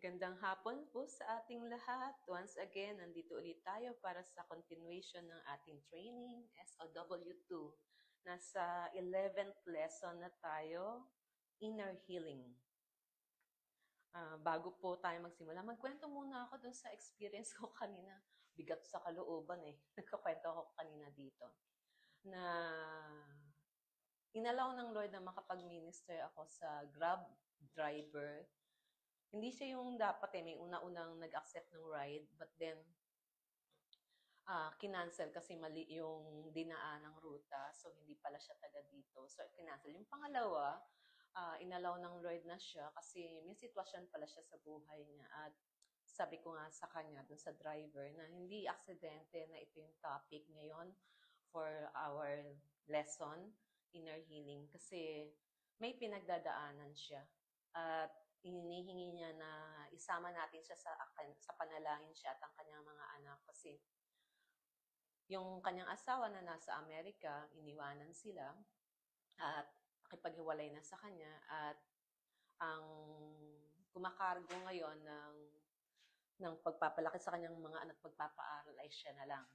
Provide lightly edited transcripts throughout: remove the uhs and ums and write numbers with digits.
Magandang hapon po sa ating lahat. Once again, nandito ulit tayo para sa continuation ng ating training, SOW2. Nasa 11th lesson na tayo, Inner Healing. Bago po tayo magsimula, magkwento muna ako dun sa experience ko kanina. Bigat sa kalooban eh. Nagkakwento ako kanina dito. Na inalaw ng Lord na makapag-minister ako sa Grab driver. Hindi siya yung dapat may una-unang nag-accept ng ride, but then kinancel kasi mali yung dinaan ng ruta, so hindi pala siya taga dito. So kinancel. Yung pangalawa, inalaw ng Lord na siya kasi may sitwasyon pala siya sa buhay niya. At sabi ko nga sa kanya, dun sa driver, na hindi aksidente na ito yung topic ngayon for our lesson, Inner Healing, kasi may pinagdadaanan siya. At hinihingi niya na isama natin siya sa panalangin siya at ang kanyang mga anak kasi yung kanyang asawa na nasa Amerika, iniwanan sila at nakipaghiwalay na sa kanya at ang kumakargo ngayon ng pagpapalaki sa kanyang mga anak, pagpapaaral ay siya na lang.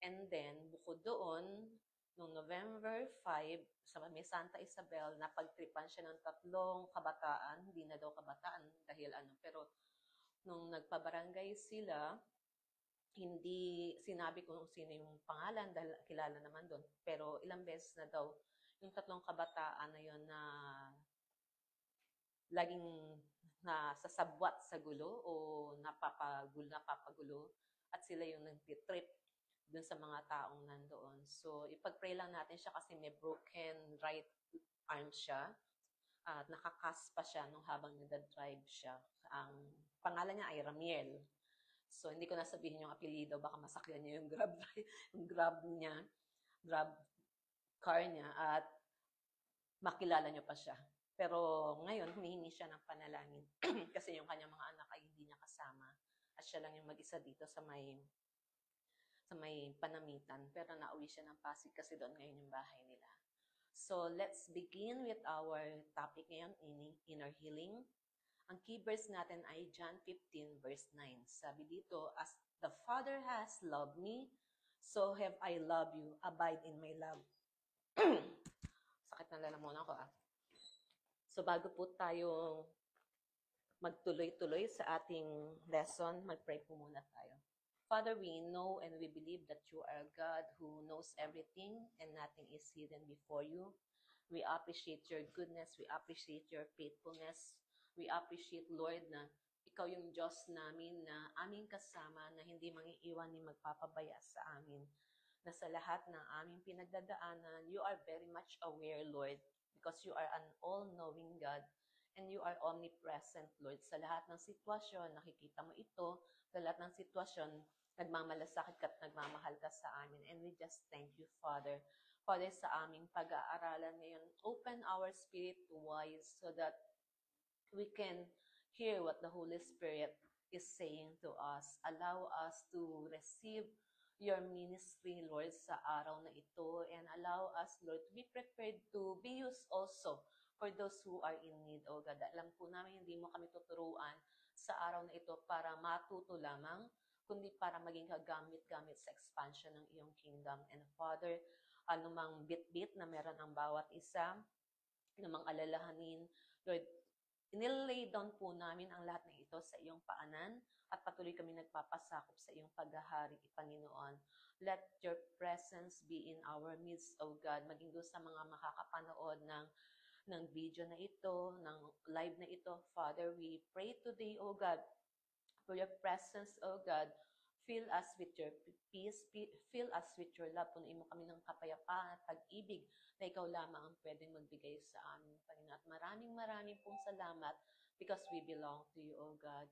And then, bukod doon, noong November 5, sa may Santa Isabel, napagtripan siya ng 3 kabataan. Hindi na daw kabataan dahil pero nung nagpabarangay sila, hindi sinabi kung sino yung pangalan dahil kilala naman doon. Pero ilang beses na daw yung 3 kabataan na yun na laging nasasabwat sa gulo o napapagulo at sila yung nagtitrip dun sa mga taong nandoon. So, ipag-pray lang natin siya kasi may broken right arm siya at nakakas pa siya nung habang nagda-drive siya. Ang pangalan niya ay Ramiel. So, hindi ko nasabihin yung apelyido, baka masakyan niya yung grab niya, grab car niya at makilala niyo pa siya. Pero ngayon, humihingi siya ng panalangin kasi yung kanyang mga anak ay hindi niya kasama at siya lang yung mag-isa dito sa may Panamitan. Pero nauwi siya ng Pasig kasi doon ngayon yung bahay nila. So, let's begin with our topic ngayon, Inner Healing. Ang key verse natin ay John 15 verse 9. Sabi dito, as the Father has loved me, so have I loved you. Abide in my love. Sakit na lalamunan ko So, bago po tayo magtuloy-tuloy sa ating lesson, mag-pray po muna tayo. Father, we know and we believe that you are a God who knows everything and nothing is hidden before you. We appreciate your goodness. We appreciate your faithfulness. We appreciate, Lord, na ikaw yung Diyos namin na aming kasama na hindi mangiiwan ni magpapabaya sa amin. Na sa lahat ng aming pinagdadaanan, you are very much aware, Lord, because you are an all-knowing God and you are omnipresent, Lord. Sa lahat ng sitwasyon, nakikita mo ito. Sa lahat ng sitwasyon, nagmamalasakit ka at nagmamahal ka sa amin. And we just thank you, Father. Father, sa aming pag-aaralan ngayon, open our spirit to wise so that we can hear what the Holy Spirit is saying to us. Allow us to receive your ministry, Lord, sa araw na ito. And allow us, Lord, to be prepared to be used also for those who are in need, O God. Alam po namin, hindi mo kami tuturuan sa araw na ito para matuto lamang, kundi para maging kagamit-gamit sa expansion ng iyong kingdom. And Father, anumang bit-bit na meron ang bawat isa, anumang alalahanin, Lord, inilay down po namin ang lahat ng ito sa iyong paanan at patuloy kami nagpapasakop sa iyong paghahari, Panginoon. Let your presence be in our midst, O God, maging doon sa mga makakapanood ng video na ito, ng live na ito. Father, we pray today, O God, for your presence, O God. Fill us with your peace, fill us with your love. Punuin mo kami ng kapayapaan at pag-ibig na ikaw lamang ang pwedeng magbigay sa amin, Panginoon. At maraming pong salamat because we belong to you, O God.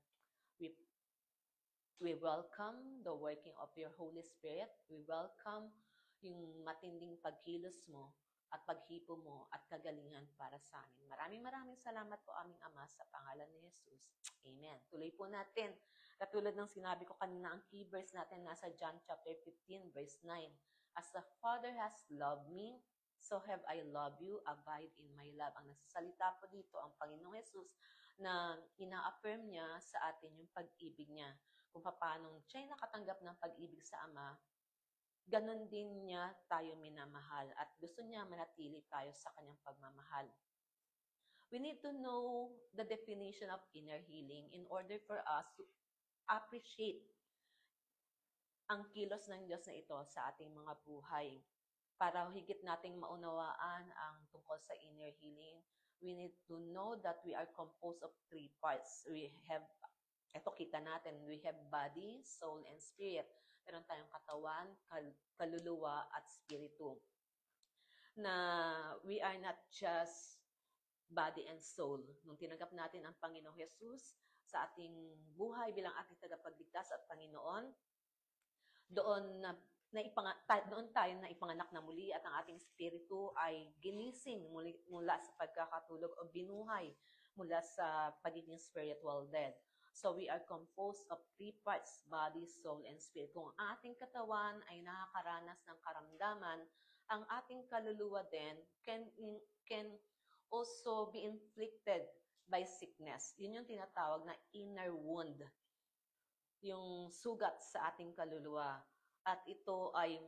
We welcome the working of your Holy Spirit. We welcome yung matinding pagkilos mo at paghipo mo at kagalingan para sa amin. Maraming salamat po aming Ama sa pangalan ni Jesus. Amen. Tuloy po natin. Katulad ng sinabi ko kanina, ang key verse natin nasa John chapter 15 verse 9. As the Father has loved me, so have I loved you. Abide in my love. Ang nasasalita po dito, ang Panginoong Jesus, na ina-affirm niya sa atin yung pag-ibig niya. Kung paano siya nakatanggap ng pag-ibig sa Ama, ganun din niya tayo minamahal at gusto niya manatili tayo sa kanyang pagmamahal. We need to know the definition of inner healing in order for us to appreciate ang kilos ng Diyos na ito sa ating mga buhay. Para higit nating maunawaan ang tungkol sa inner healing, we need to know that we are composed of three parts. We have, ito kita natin, we have body, soul, and spirit. Meron tayong katawan, kaluluwa, at spiritu. Na we are not just body and soul. Nung tinanggap natin ang Panginoong Jesus sa ating buhay bilang ating tagapagligtas at Panginoon, doon tayo na ipanganak na muli at ang ating spiritu ay ginising mula sa pagkakatulog o binuhay mula sa pagiging spiritual dead. So we are composed of three parts, body, soul, and spirit. Kung ang ating katawan ay nakakaranas ng karamdaman, ang ating kaluluwa din can also be inflicted by sickness. Yun yung tinatawag na inner wound, yung sugat sa ating kaluluwa. At ito ay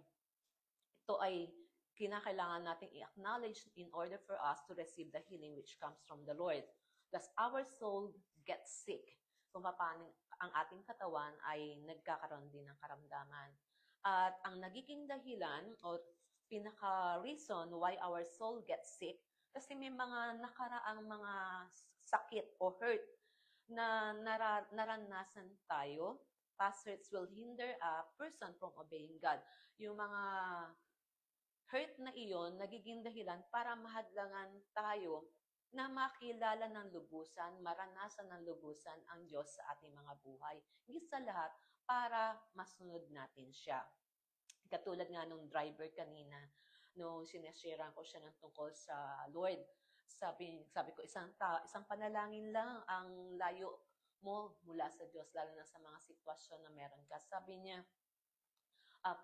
kinakailangan nating i-acknowledge in order for us to receive the healing which comes from the Lord. Thus, our soul gets sick. Kung paano ang ating katawan ay nagkakaroon din ng karamdaman. At ang nagiging dahilan o pinaka-reason why our soul gets sick, kasi may mga nakaraang mga sakit o hurt na naranasan tayo. Past hurts will hinder a person from obeying God. Yung mga hurt na iyon, nagiging dahilan para mahadlangan tayo na makilala ng lubusan, maranasan ng lubusan ang Diyos sa ating mga buhay. Higit sa lahat, para masunod natin siya. Katulad nga nung driver kanina, nung sinashare ko siya ng tungkol sa Lord. Sabi ko, isang panalangin lang ang layo mo mula sa Diyos, lalo na sa mga sitwasyon na meron ka. Sabi niya,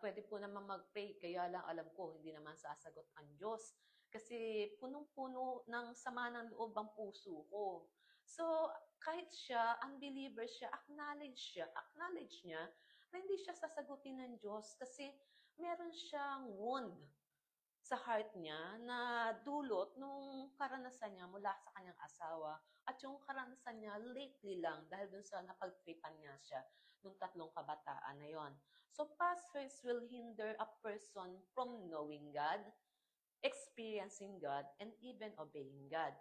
pwede po naman mag-pray, kaya lang alam ko, hindi naman sasagot ang Diyos. Kasi punong-puno ng sama ng loob ang puso ko. So, kahit siya, unbeliever siya, acknowledge niya na hindi siya sasagutin ng Diyos kasi meron siyang wound sa heart niya na dulot nung karanasan niya mula sa kanyang asawa at yung karanasan niya lately lang dahil dun sa napagtripan niya siya nung 3 kabataan na yon. So past hurts will hinder a person from knowing God, experiencing God, and even obeying God.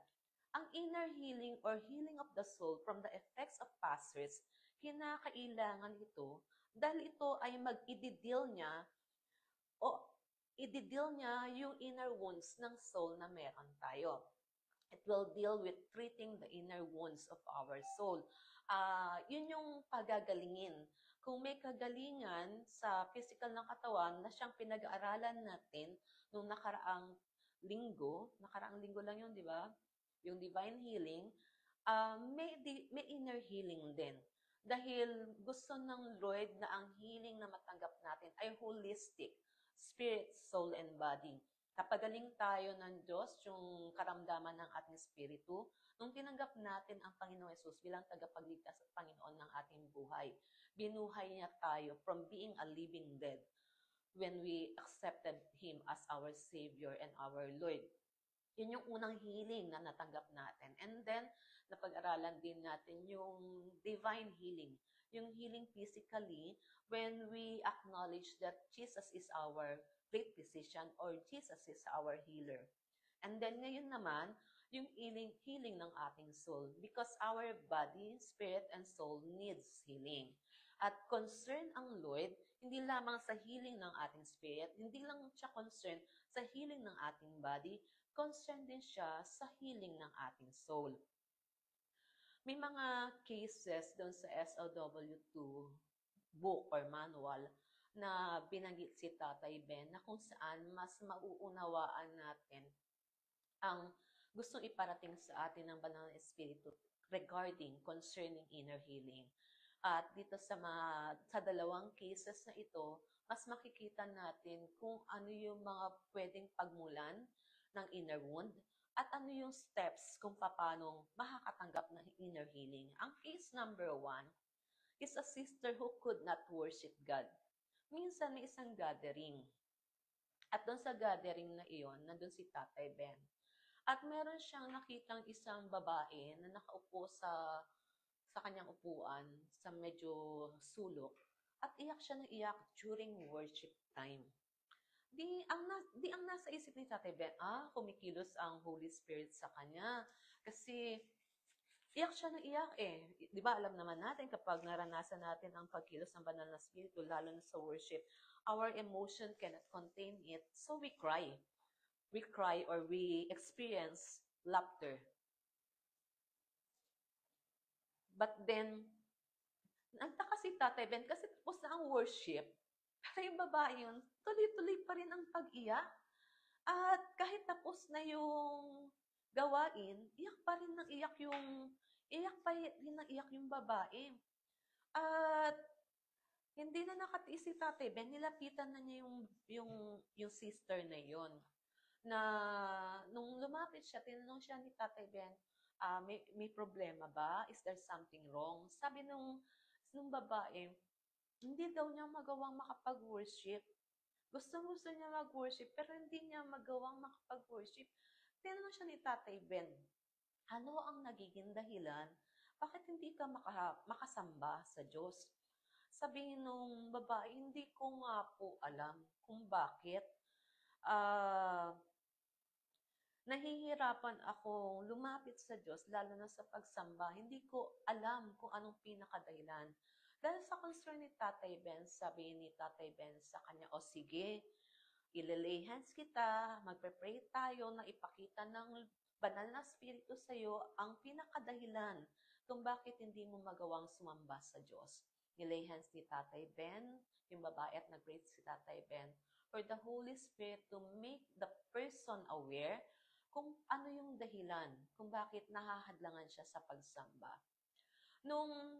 Ang inner healing or healing of the soul from the effects of past hurts, kinakailangan ito dahil ito ay mag-i-deal niya o i-deal niya yung inner wounds ng soul na meron tayo. It will deal with treating the inner wounds of our soul. Yun yung pagagalingin. Kung may kagalingan sa physical ng katawan na siyang pinag-aaralan natin nung nakaraang linggo lang yun, di ba? Yung divine healing, may inner healing din. Dahil gusto ng Lord na ang healing na matanggap natin ay holistic, spirit, soul, and body. Kapagaling tayo ng Diyos, yung karamdaman ng ating spiritu, nung tinanggap natin ang Panginoong Yesus bilang tagapagligtas at Panginoon ng ating buhay. Binuhay niya tayo from being a living dead when we accepted Him as our Savior and our Lord. Yun yung unang healing na natanggap natin. And then, napag-aralan din natin yung divine healing. Yung healing physically when we acknowledge that Jesus is our great physician or Jesus is our healer. And then ngayon naman, yung healing ng ating soul because our body, spirit, and soul needs healing. At concern ang Lord, hindi lamang sa healing ng ating spirit, hindi lang siya concern sa healing ng ating body, concerned din siya sa healing ng ating soul. May mga cases doon sa SOW2 book or manual na binanggit si Tatay Ben na kung saan mas mauunawaan natin ang gustong iparating sa atin ng Banal na Espiritu regarding concerning inner healing. At dito sa dalawang cases na ito, mas makikita natin kung ano yung mga pwedeng pagmulan ng inner wound at ano yung steps kung paano makakatanggap ng inner healing. Ang case number 1 is a sister who could not worship God. Minsan may isang gathering. At doon sa gathering na iyon, nandun si Tatay Ben. At meron siyang nakitang isang babae na nakaupo sa kanyang upuan, sa medyo sulok. At iyak siya ng iyak during worship time. Di ang nasa isip ni Tatay Ben, kumikilos ang Holy Spirit sa kanya. Kasi iyak siya ng iyak eh. Di ba alam naman natin kapag naranasan natin ang pagkilos ng banal na spirito, lalo na sa worship, our emotion cannot contain it. So we cry. We cry or we experience laughter. But then, nagtaka si Tatay Ben kasi tapos na ang worship. Pero yung babae yun, tuloy-tuloy pa rin ang pag-iyak. At kahit tapos na yung gawain, iyak pa rin ng iyak yung babae. At hindi na nakatiis si Tatay Ben, nilapitan na niya yung sister na yon. Na nung lumapit siya, tinanong siya ni Tatay Ben, may problema ba? Is there something wrong? Sabi nung babae, hindi daw niya magawang makapag-worship. Gusto niya mag-worship, pero hindi niya magawang makapag-worship. Tinanong siya ni Tatay Ben, ano ang nagiging dahilan? Bakit hindi ka makasamba sa Diyos? Sabi nung babae, hindi ko nga po alam kung bakit. Nahihirapan akong lumapit sa Diyos, lalo na sa pagsamba. Hindi ko alam kung anong pinakadahilan. Dahil sa concern ni Tatay Ben, sabi ni Tatay Ben sa kanya, o sige, ililay hands kita, magpe-pray tayo na ipakita ng banal na spirito sa iyo ang pinakadahilan kung bakit hindi mo magawang sumamba sa Diyos. Nilay hands ni Tatay Ben, yung babae, at nag-pray si Tatay Ben for the Holy Spirit to make the person aware kung ano yung dahilan, kung bakit nahahadlangan siya sa pagsamba. Nung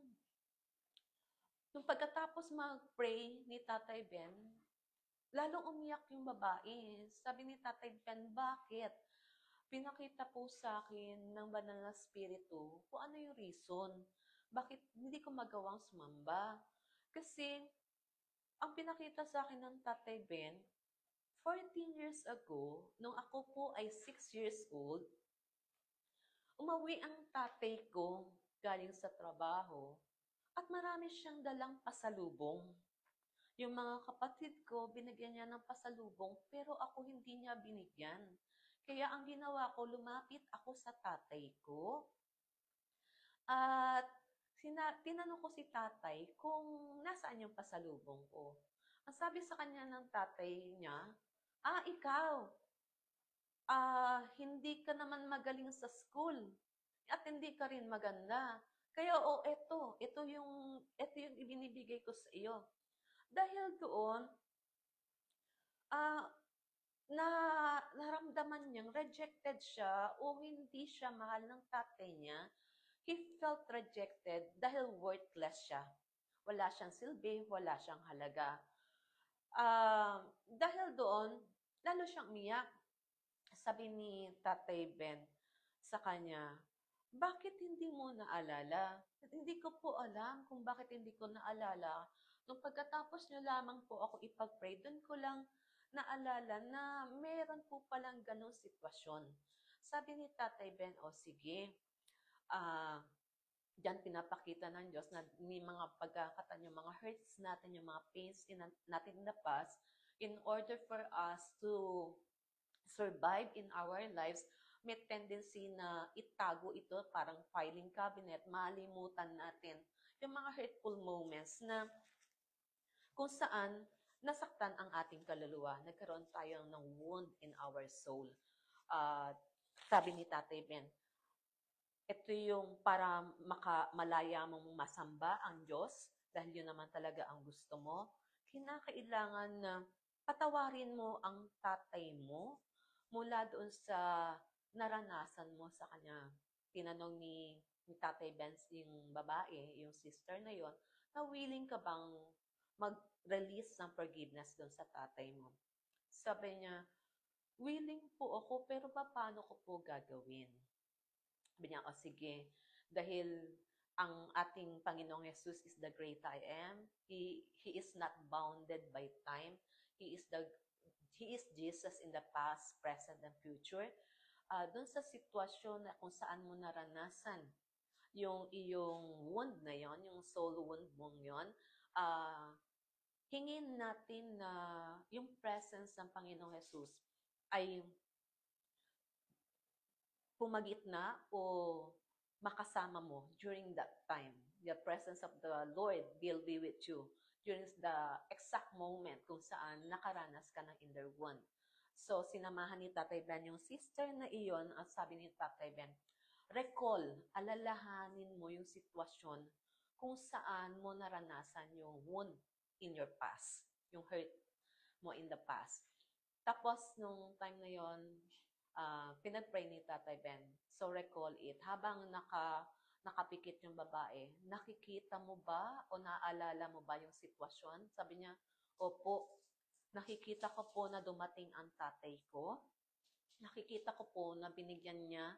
pagkatapos mag-pray ni Tatay Ben, lalong umiyak yung babae. Sabi ni Tatay Ben, bakit? Pinakita po sa akin ng banal na spirito kung ano yung reason. Bakit hindi ko magawang sumamba? Kasi, ang pinakita sa akin ng Tatay Ben, 14 years ago, nung ako po ay 6 years old, umuwi ang tatay ko galing sa trabaho at marami siyang dalang pasalubong. Yung mga kapatid ko, binigyan niya ng pasalubong, pero ako hindi niya binigyan. Kaya ang ginawa ko, lumapit ako sa tatay ko at tinanong ko si tatay kung nasaan yung pasalubong ko. Ang sabi sa kanya ng tatay niya, ikaw, hindi ka naman magaling sa school at hindi ka rin maganda. Kaya, ito yung ibinibigay ko sa iyo. Dahil doon, na naramdaman niyang rejected siya o hindi siya mahal ng tatay niya, he felt rejected dahil worthless siya. Wala siyang silbi, wala siyang halaga. Dahil doon, lalo siyang umiyak. Sabi ni Tatay Ben sa kanya, bakit hindi mo naalala? Hindi ko po alam kung bakit hindi ko naalala. Nung pagkatapos niyo lamang po ako ipag-pray, doon ko lang naalala na meron po palang ganong sitwasyon. Sabi ni Tatay Ben, sige, diyan pinapakita ng Diyos na may mga pagkakataon, yung mga hurts natin, yung mga pains natin in the past, in order for us to survive in our lives, may tendency na itago ito, parang filing cabinet, malimutan natin yung mga hurtful moments na kung saan nasaktan ang ating kaluluwa. Nagkaroon tayo ng wound in our soul. Sabi ni Tatay Ben, ito yung para malaya mong masamba ang Diyos, dahil yun naman talaga ang gusto mo. Kinakailangan na patawarin mo ang tatay mo mula doon sa naranasan mo sa kanya. Tinanong ni Tatay Benz yung babae, yung sister na yon, na willing ka bang mag-release ng forgiveness doon sa tatay mo? Sabi niya, willing po ako, pero paano ko po gagawin? Sabi niya, o sige, dahil ang ating Panginoong Jesus is the great I am. He is not bounded by time. He is Jesus in the past, present, and future. Doon sa sitwasyon na kung saan mo naranasan yung iyong wound na yon, yung soul wound mong yon, uh, hingin natin na yung presence ng Panginoong Jesus ay pumagitna o makasama mo during that time. The presence of the Lord will be with you during the exact moment kung saan nakaranas ka ng inner wound. So, sinamahan ni Tatay Ben yung sister na iyon at sabi ni Tatay Ben, recall, alalahanin mo yung sitwasyon kung saan mo naranasan yung wound in your past, yung hurt mo in the past. Tapos, nung time na yon, pinag-pray ni Tatay Ben. So, recall it. Habang nakapikit yung babae, nakikita mo ba o naaalala mo ba yung sitwasyon? Sabi niya, opo, nakikita ko po na dumating ang tatay ko. Nakikita ko po na binigyan niya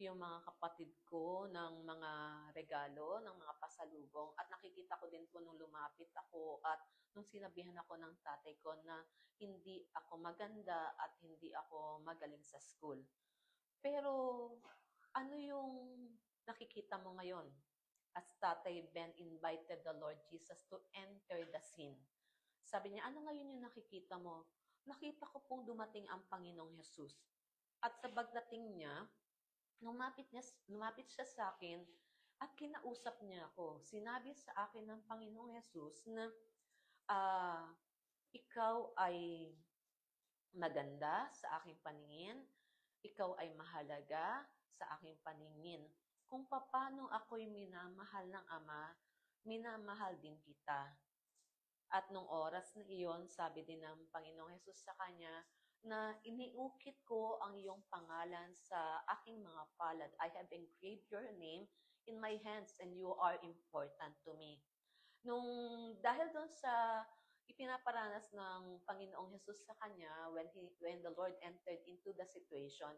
yung mga kapatid ko ng mga regalo, ng mga pasalubong. At nakikita ko din po nung lumapit ako at nung sinabihan ako ng tatay ko na hindi ako maganda at hindi ako magaling sa school. Pero ano yung nakikita mo ngayon? As Tatay Ben invited the Lord Jesus to enter the scene. Sabi niya, ano ngayon yung nakikita mo? Nakita ko pong dumating ang Panginoong Jesus. At sa pagdating niya, lumapit siya sa akin at kinausap niya ako. Sinabi sa akin ng Panginoong Jesus na ikaw ay maganda sa aking paningin, ikaw ay mahalaga sa aking paningin. Kung paano ako'y minamahal ng Ama, minamahal din kita. At nung oras na iyon, sabi din ng Panginoong Jesus sa kanya, na iniukit ko ang iyong pangalan sa aking mga palad. I have engraved your name in my hands and you are important to me. Dahil doon sa ipinaparanas ng Panginoong Jesus sa kanya when the Lord entered into the situation,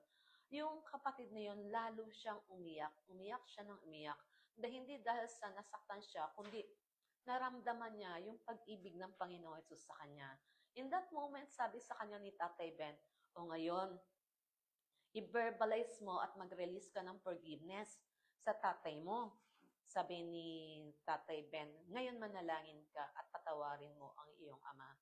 yung kapatid na yun lalo siyang umiyak. Umiyak siya ng umiyak. Hindi dahil sa nasaktan siya, kundi naramdaman niya yung pag-ibig ng Panginoong Jesus sa kanya. In that moment, sabi sa kanya ni Tatay Ben, o ngayon, i-verbalize mo at mag-release ka ng forgiveness sa tatay mo. Sabi ni Tatay Ben, ngayon manalangin ka at patawarin mo ang iyong ama.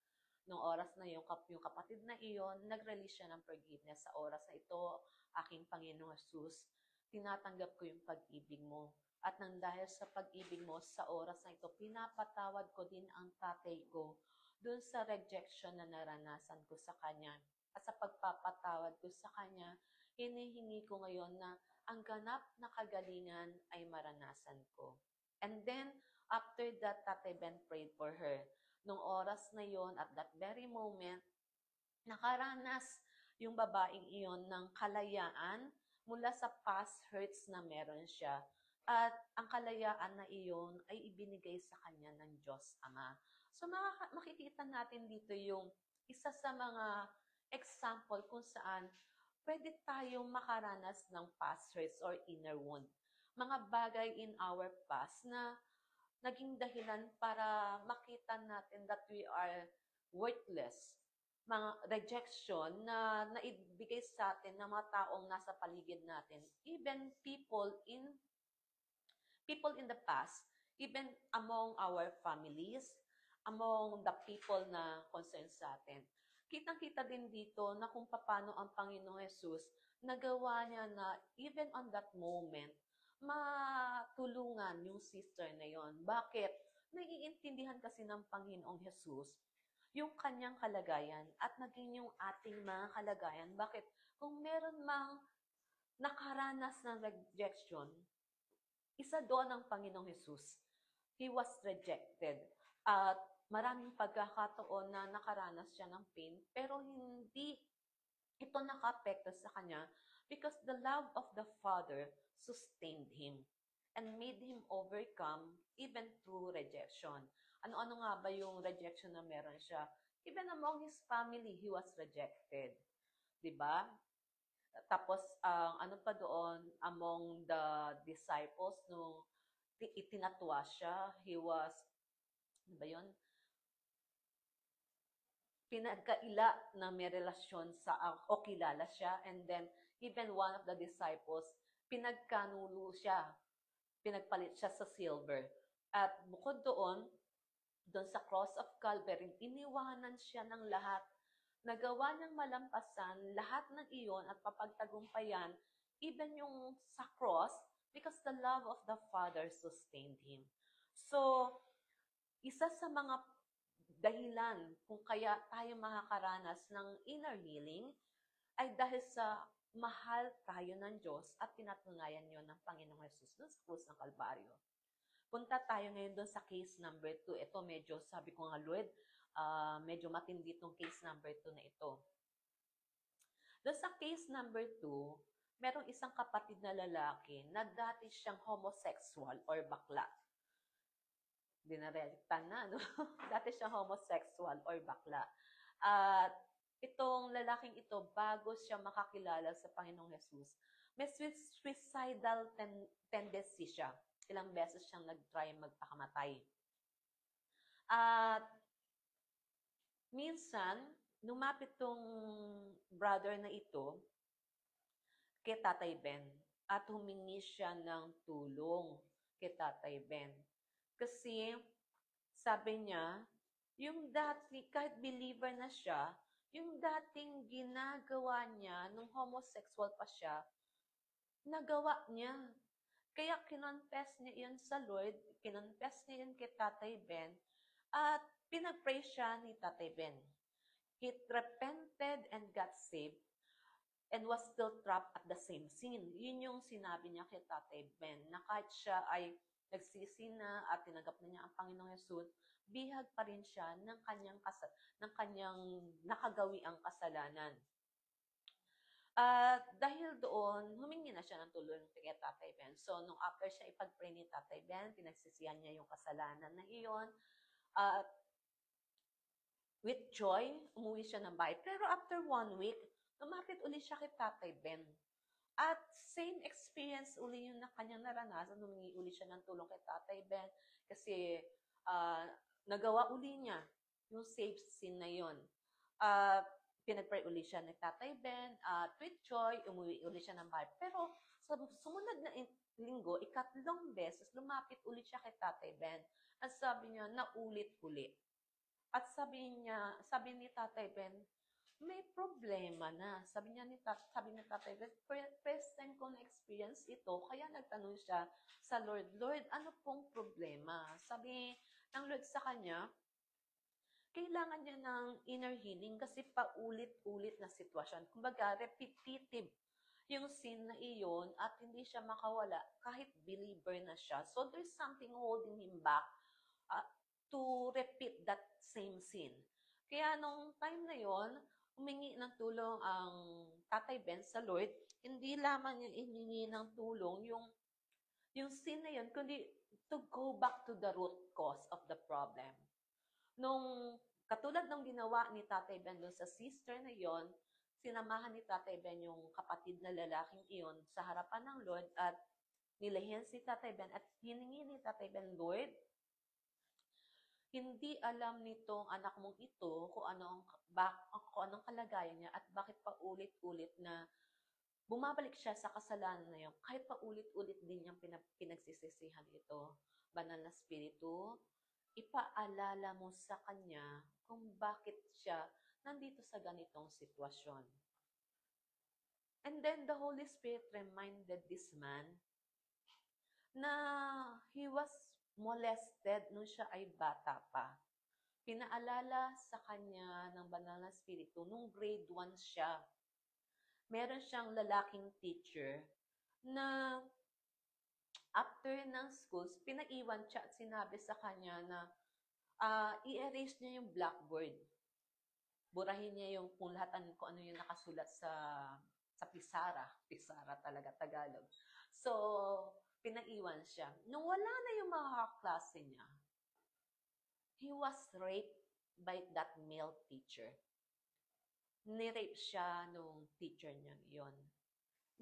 Nung oras na yung kapatid na iyon, nag-release siya ng forgiveness. Sa oras na ito, aking Panginoong Jesus, tinatanggap ko yung pag-ibig mo. At nang dahil sa pag-ibig mo, sa oras na ito, pinapatawad ko din ang tatay ko dun sa rejection na naranasan ko sa kanya. At sa pagpapatawad ko sa kanya, hinihingi ko ngayon na ang ganap na kagalingan ay maranasan ko. And then, after that, Tatay Ben prayed for her. Nung oras na yon, at that very moment, nakaranas yung babaeng iyon ng kalayaan mula sa past hurts na meron siya. At ang kalayaan na iyon ay ibinigay sa kanya ng Diyos Ama. So makikita natin dito yung isa sa mga example kung saan pwede tayong makaranas ng past hurts or inner wound. Mga bagay in our past na naging dahilan para makita natin that we are worthless. Mga rejection na naibigay sa atin ng mga taong nasa paligid natin. Even people in the past, even among our families, among the people na concerned sa atin. Kitang-kita din dito na kung paano ang Panginoong Jesus nagawa niya na even on that moment, matulungan yung sister na yon. Bakit? Naiintindihan kasi ng Panginoong Jesus yung kanyang kalagayan at naging yung ating mga kalagayan. Bakit? Kung meron mang nakaranas ng rejection, isa doon ang Panginoong Jesus. He was rejected. At maraming pagkakataon na nakaranas siya ng pain, pero hindi ito naka-apekto sa kanya because the love of the Father sustained him and made him overcome even through rejection. Ano-ano nga ba yung rejection na meron siya? Even among his family, he was rejected. 'di ba? Tapos ano pa doon among the disciples nung itinatwa siya, he was ano ba 'yon? Pinagkaila na may relasyon sa o kilala siya, and then even one of the disciples pinagkanulo siya, pinagpalit siya sa silver. At bukod doon sa cross of Calvary, iniwanan siya ng lahat. Nagawa niyang malampasan lahat ng iyon at papagtagumpayan, even yung sa cross, because the love of the Father sustained him. So, isa sa mga dahilan kung kaya tayo makakaranas ng inner healing ay dahil sa mahal tayo ng Diyos at pinatunayan yun ng Panginoong Jesus doon sa krus ng Kalbaryo. Punta tayo ngayon doon sa case number 2. Ito medyo, sabi ko nga, Lord, medyo matindi itong case number 2 na ito. Doon sa case number 2, merong isang kapatid na lalaki na dati siyang homosexual or bakla. Dinarektan na, no? Dati siyang homosexual or bakla. At itong lalaking ito, bago siya makakilala sa Panginoong Jesus, may suicidal tendency siya. Ilang beses siyang nag-try magpakamatay. At minsan, lumapit tong brother na ito kay Tatay Ben at humingi siya ng tulong kay Tatay Ben. Kasi sabi niya, yung dati, kahit believer na siya, yung dating ginagawa niya nung homosexual pa siya, nagawa niya. Kaya kinonfess niya yun sa Lord, kinonfess niya yun kay Tatay Ben, at pinag-pray siya ni Tatay Ben. He repented and got saved and was still trapped at the same sin. Yun yung sinabi niya kay Tatay Ben, na kahit siya ay nagsisi na at tinanggap na niya ang Panginoong Jesus, bihag pa rin siya ng kanyang nakagawiang kasalanan. Dahil doon, humingi na siya ng tulong kay Tatay Ben. So, nung after siya ipag-pray ni Tatay Ben, pinagsisihan niya yung kasalanan na iyon. At with joy, umuwi siya ng bahay. Pero after 1 week, lumapit uli siya kay Tatay Ben. At same experience uli yung na kanyang naranasan, humingi uli siya ng tulong kay Tatay Ben kasi nagawa uli niya yung safe sin na yun. Pinag-pray uli siya ni Tatay Ben, with joy, umuwi uli siya ng bahay. Pero sa sumunod na linggo, ikatlong beses, lumapit uli siya kay Tatay Ben. At sabi niya, naulit-uli. At sabi ni Tatay Ben, may problema na. Sabi ni Tatay Ben, first time ko na-experience ito, kaya nagtanong siya sa Lord, Lord, ano pong problema? Sabi ng Lord sa kanya, kailangan niya ng inner healing kasi paulit-ulit na sitwasyon. Kumbaga, repetitive yung sin na iyon at hindi siya makawala kahit believer na siya. So, there's something holding him back to repeat that same sin. Kaya nung time na yon, humingi ng tulong ang Tatay Ben sa Lord, hindi lamang niya hiningi ng tulong yung sin na yon, kundi to go back to the root cause of the problem. Nung katulad ng ginawa ni Tatay Ben doon sa sister na yon, sinamahan ni Tatay Ben yung kapatid na lalaking iyon sa harapan ng Lord at nilahyan si Tatay Ben at hiningi ni Tatay Ben, Lord, hindi alam nitong anak mong ito kung anong kalagayan niya at bakit pa ulit-ulit na bumabalik siya sa kasalanan na yun. Kahit pa ulit-ulit din niyang pinagsisisihan ito. Banal na Espiritu, ipaalala mo sa kanya kung bakit siya nandito sa ganitong sitwasyon. And then the Holy Spirit reminded this man na he was molested nung siya ay bata pa. Pinaalala sa kanya ng Banal na Espiritu nung grade 1 siya. Meron siyang lalaking teacher na after ng schools, pinaiwan siya at sinabi sa kanya na i-erase niya yung blackboard. Burahin niya yung kung ano yung nakasulat sa pisara. Pisara talaga, Tagalog. So, pinaiwan siya. Nung wala na yung mga kaklase niya, he was raped by that male teacher. Nirape siya nung teacher niya yon.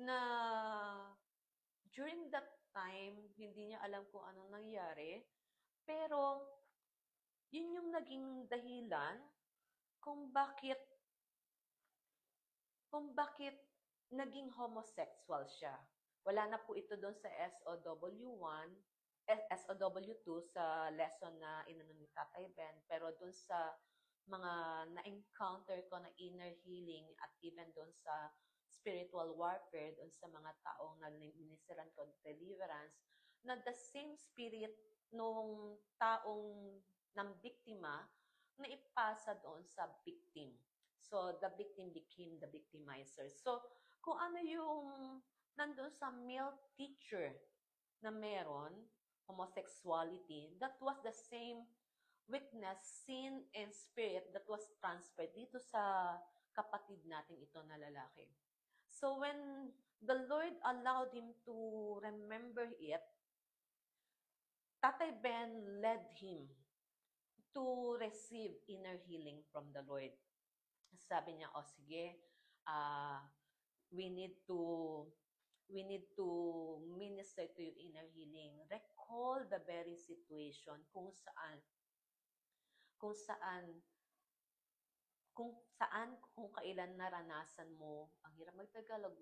Na during that time, hindi niya alam kung anong nangyari, pero yun yung naging dahilan kung bakit naging homosexual siya. Wala na po ito doon sa SOW1, SOW2 sa lesson na inano ni Tatay Ben, pero doon sa mga na-encounter ko na inner healing at even doon sa spiritual warfare, doon sa mga taong na minisiran ko deliverance, na the same spirit nung taong ng biktima na ipasa doon sa victim. So, the victim became the victimizer. So, kung ano yung nandun sa male teacher na meron, homosexuality, that was the same weakness, sin, and spirit that was transferred dito sa kapatid natin ito na lalaki. So, when the Lord allowed him to remember it, Tatay Ben led him to receive inner healing from the Lord. Sabi niya, oh sige, uh, we need to minister to you inner healing. Recall the very situation kung saan, kung kailan naranasan mo, ang hirap magtagalog,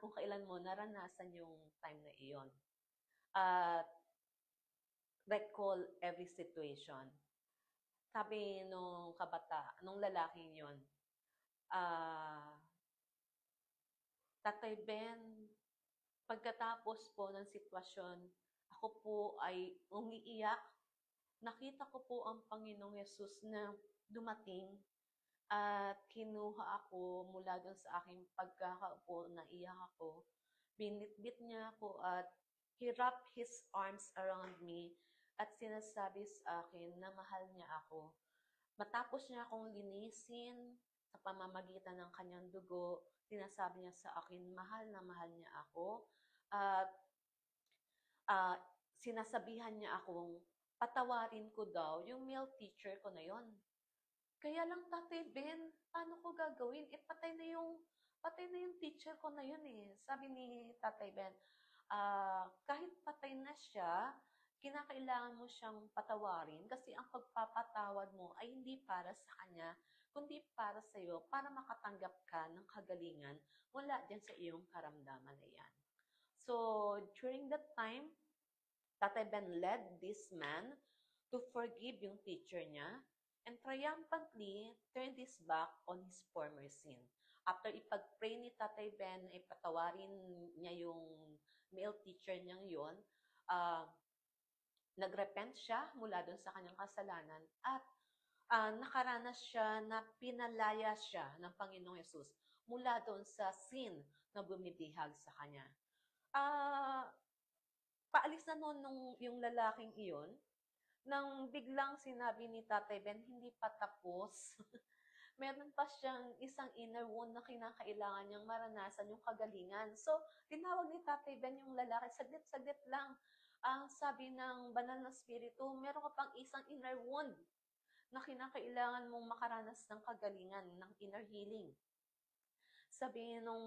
kung kailan mo naranasan yung time na iyon. At recall every situation. Sabi nung nung lalaking yon, Tatay Ben, pagkatapos po ng sitwasyon, ako po ay umiiyak. Nakita ko po ang Panginoong Yesus na dumating at kinuha ako mula doon sa aking pagkakaupo, naiyak ako. Binitbit niya ako at he wrapped his arms around me at sinasabi sa akin na mahal niya ako. Matapos niya akong linisin sa pamamagitan ng kanyang dugo, sinasabi niya sa akin, mahal na mahal niya ako. At sinasabihan niya akong patawarin ko daw yung male teacher ko na yon. Kaya lang, Tatay Ben, paano ko gagawin? Patay na yung teacher ko na yun eh. Sabi ni Tatay Ben, kahit patay na siya, kinakailangan mo siyang patawarin kasi ang pagpapatawad mo ay hindi para sa kanya, kundi para sa iyo, para makatanggap ka ng kagalingan mula dyan sa iyong karamdaman na yan. So, during that time, Tatay Ben led this man to forgive yung teacher niya and triumphantly turned his back on his former sin. After ipag-pray ni Tatay Ben, ipatawarin niya yung male teacher niyang yun, nagrepent siya mula doon sa kanyang kasalanan at nakaranas siya na pinalaya siya ng Panginoong Yesus mula doon sa sin na bumibihag sa kanya. Paalis na noon yung lalaking iyon, nang biglang sinabi ni Tatay Ben, hindi pa tapos. Meron pa siyang isang inner wound na kinakailangan niyang maranasan yung kagalingan. So, tinawag ni Tatay Ben yung lalaki, saglit-saglit lang. Sabi ng banal na spirito, meron ka pang isang inner wound na kinakailangan mong makaranas ng kagalingan, ng inner healing. Sabi nung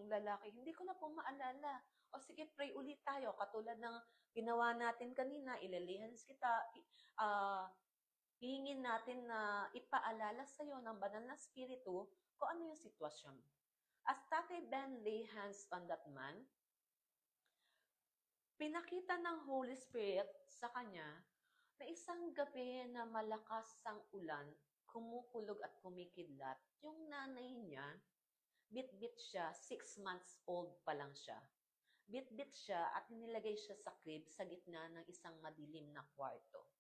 lalaki, hindi ko na po maalala. O sige, pray ulit tayo. Katulad ng ginawa natin kanina, ilalihans kita, hihingin natin na ipaalala sa iyo ng banal na spirito kung ano yung sitwasyon. As Tatay Ben lay hands on that man, pinakita ng Holy Spirit sa kanya na isang gabi na malakas ang ulan, kumukulog at kumikidlat, yung nanay niya, bit-bit siya, 6 months old pa lang siya. Bit-bit siya at nilagay siya sa crib sa gitna ng isang madilim na kwarto.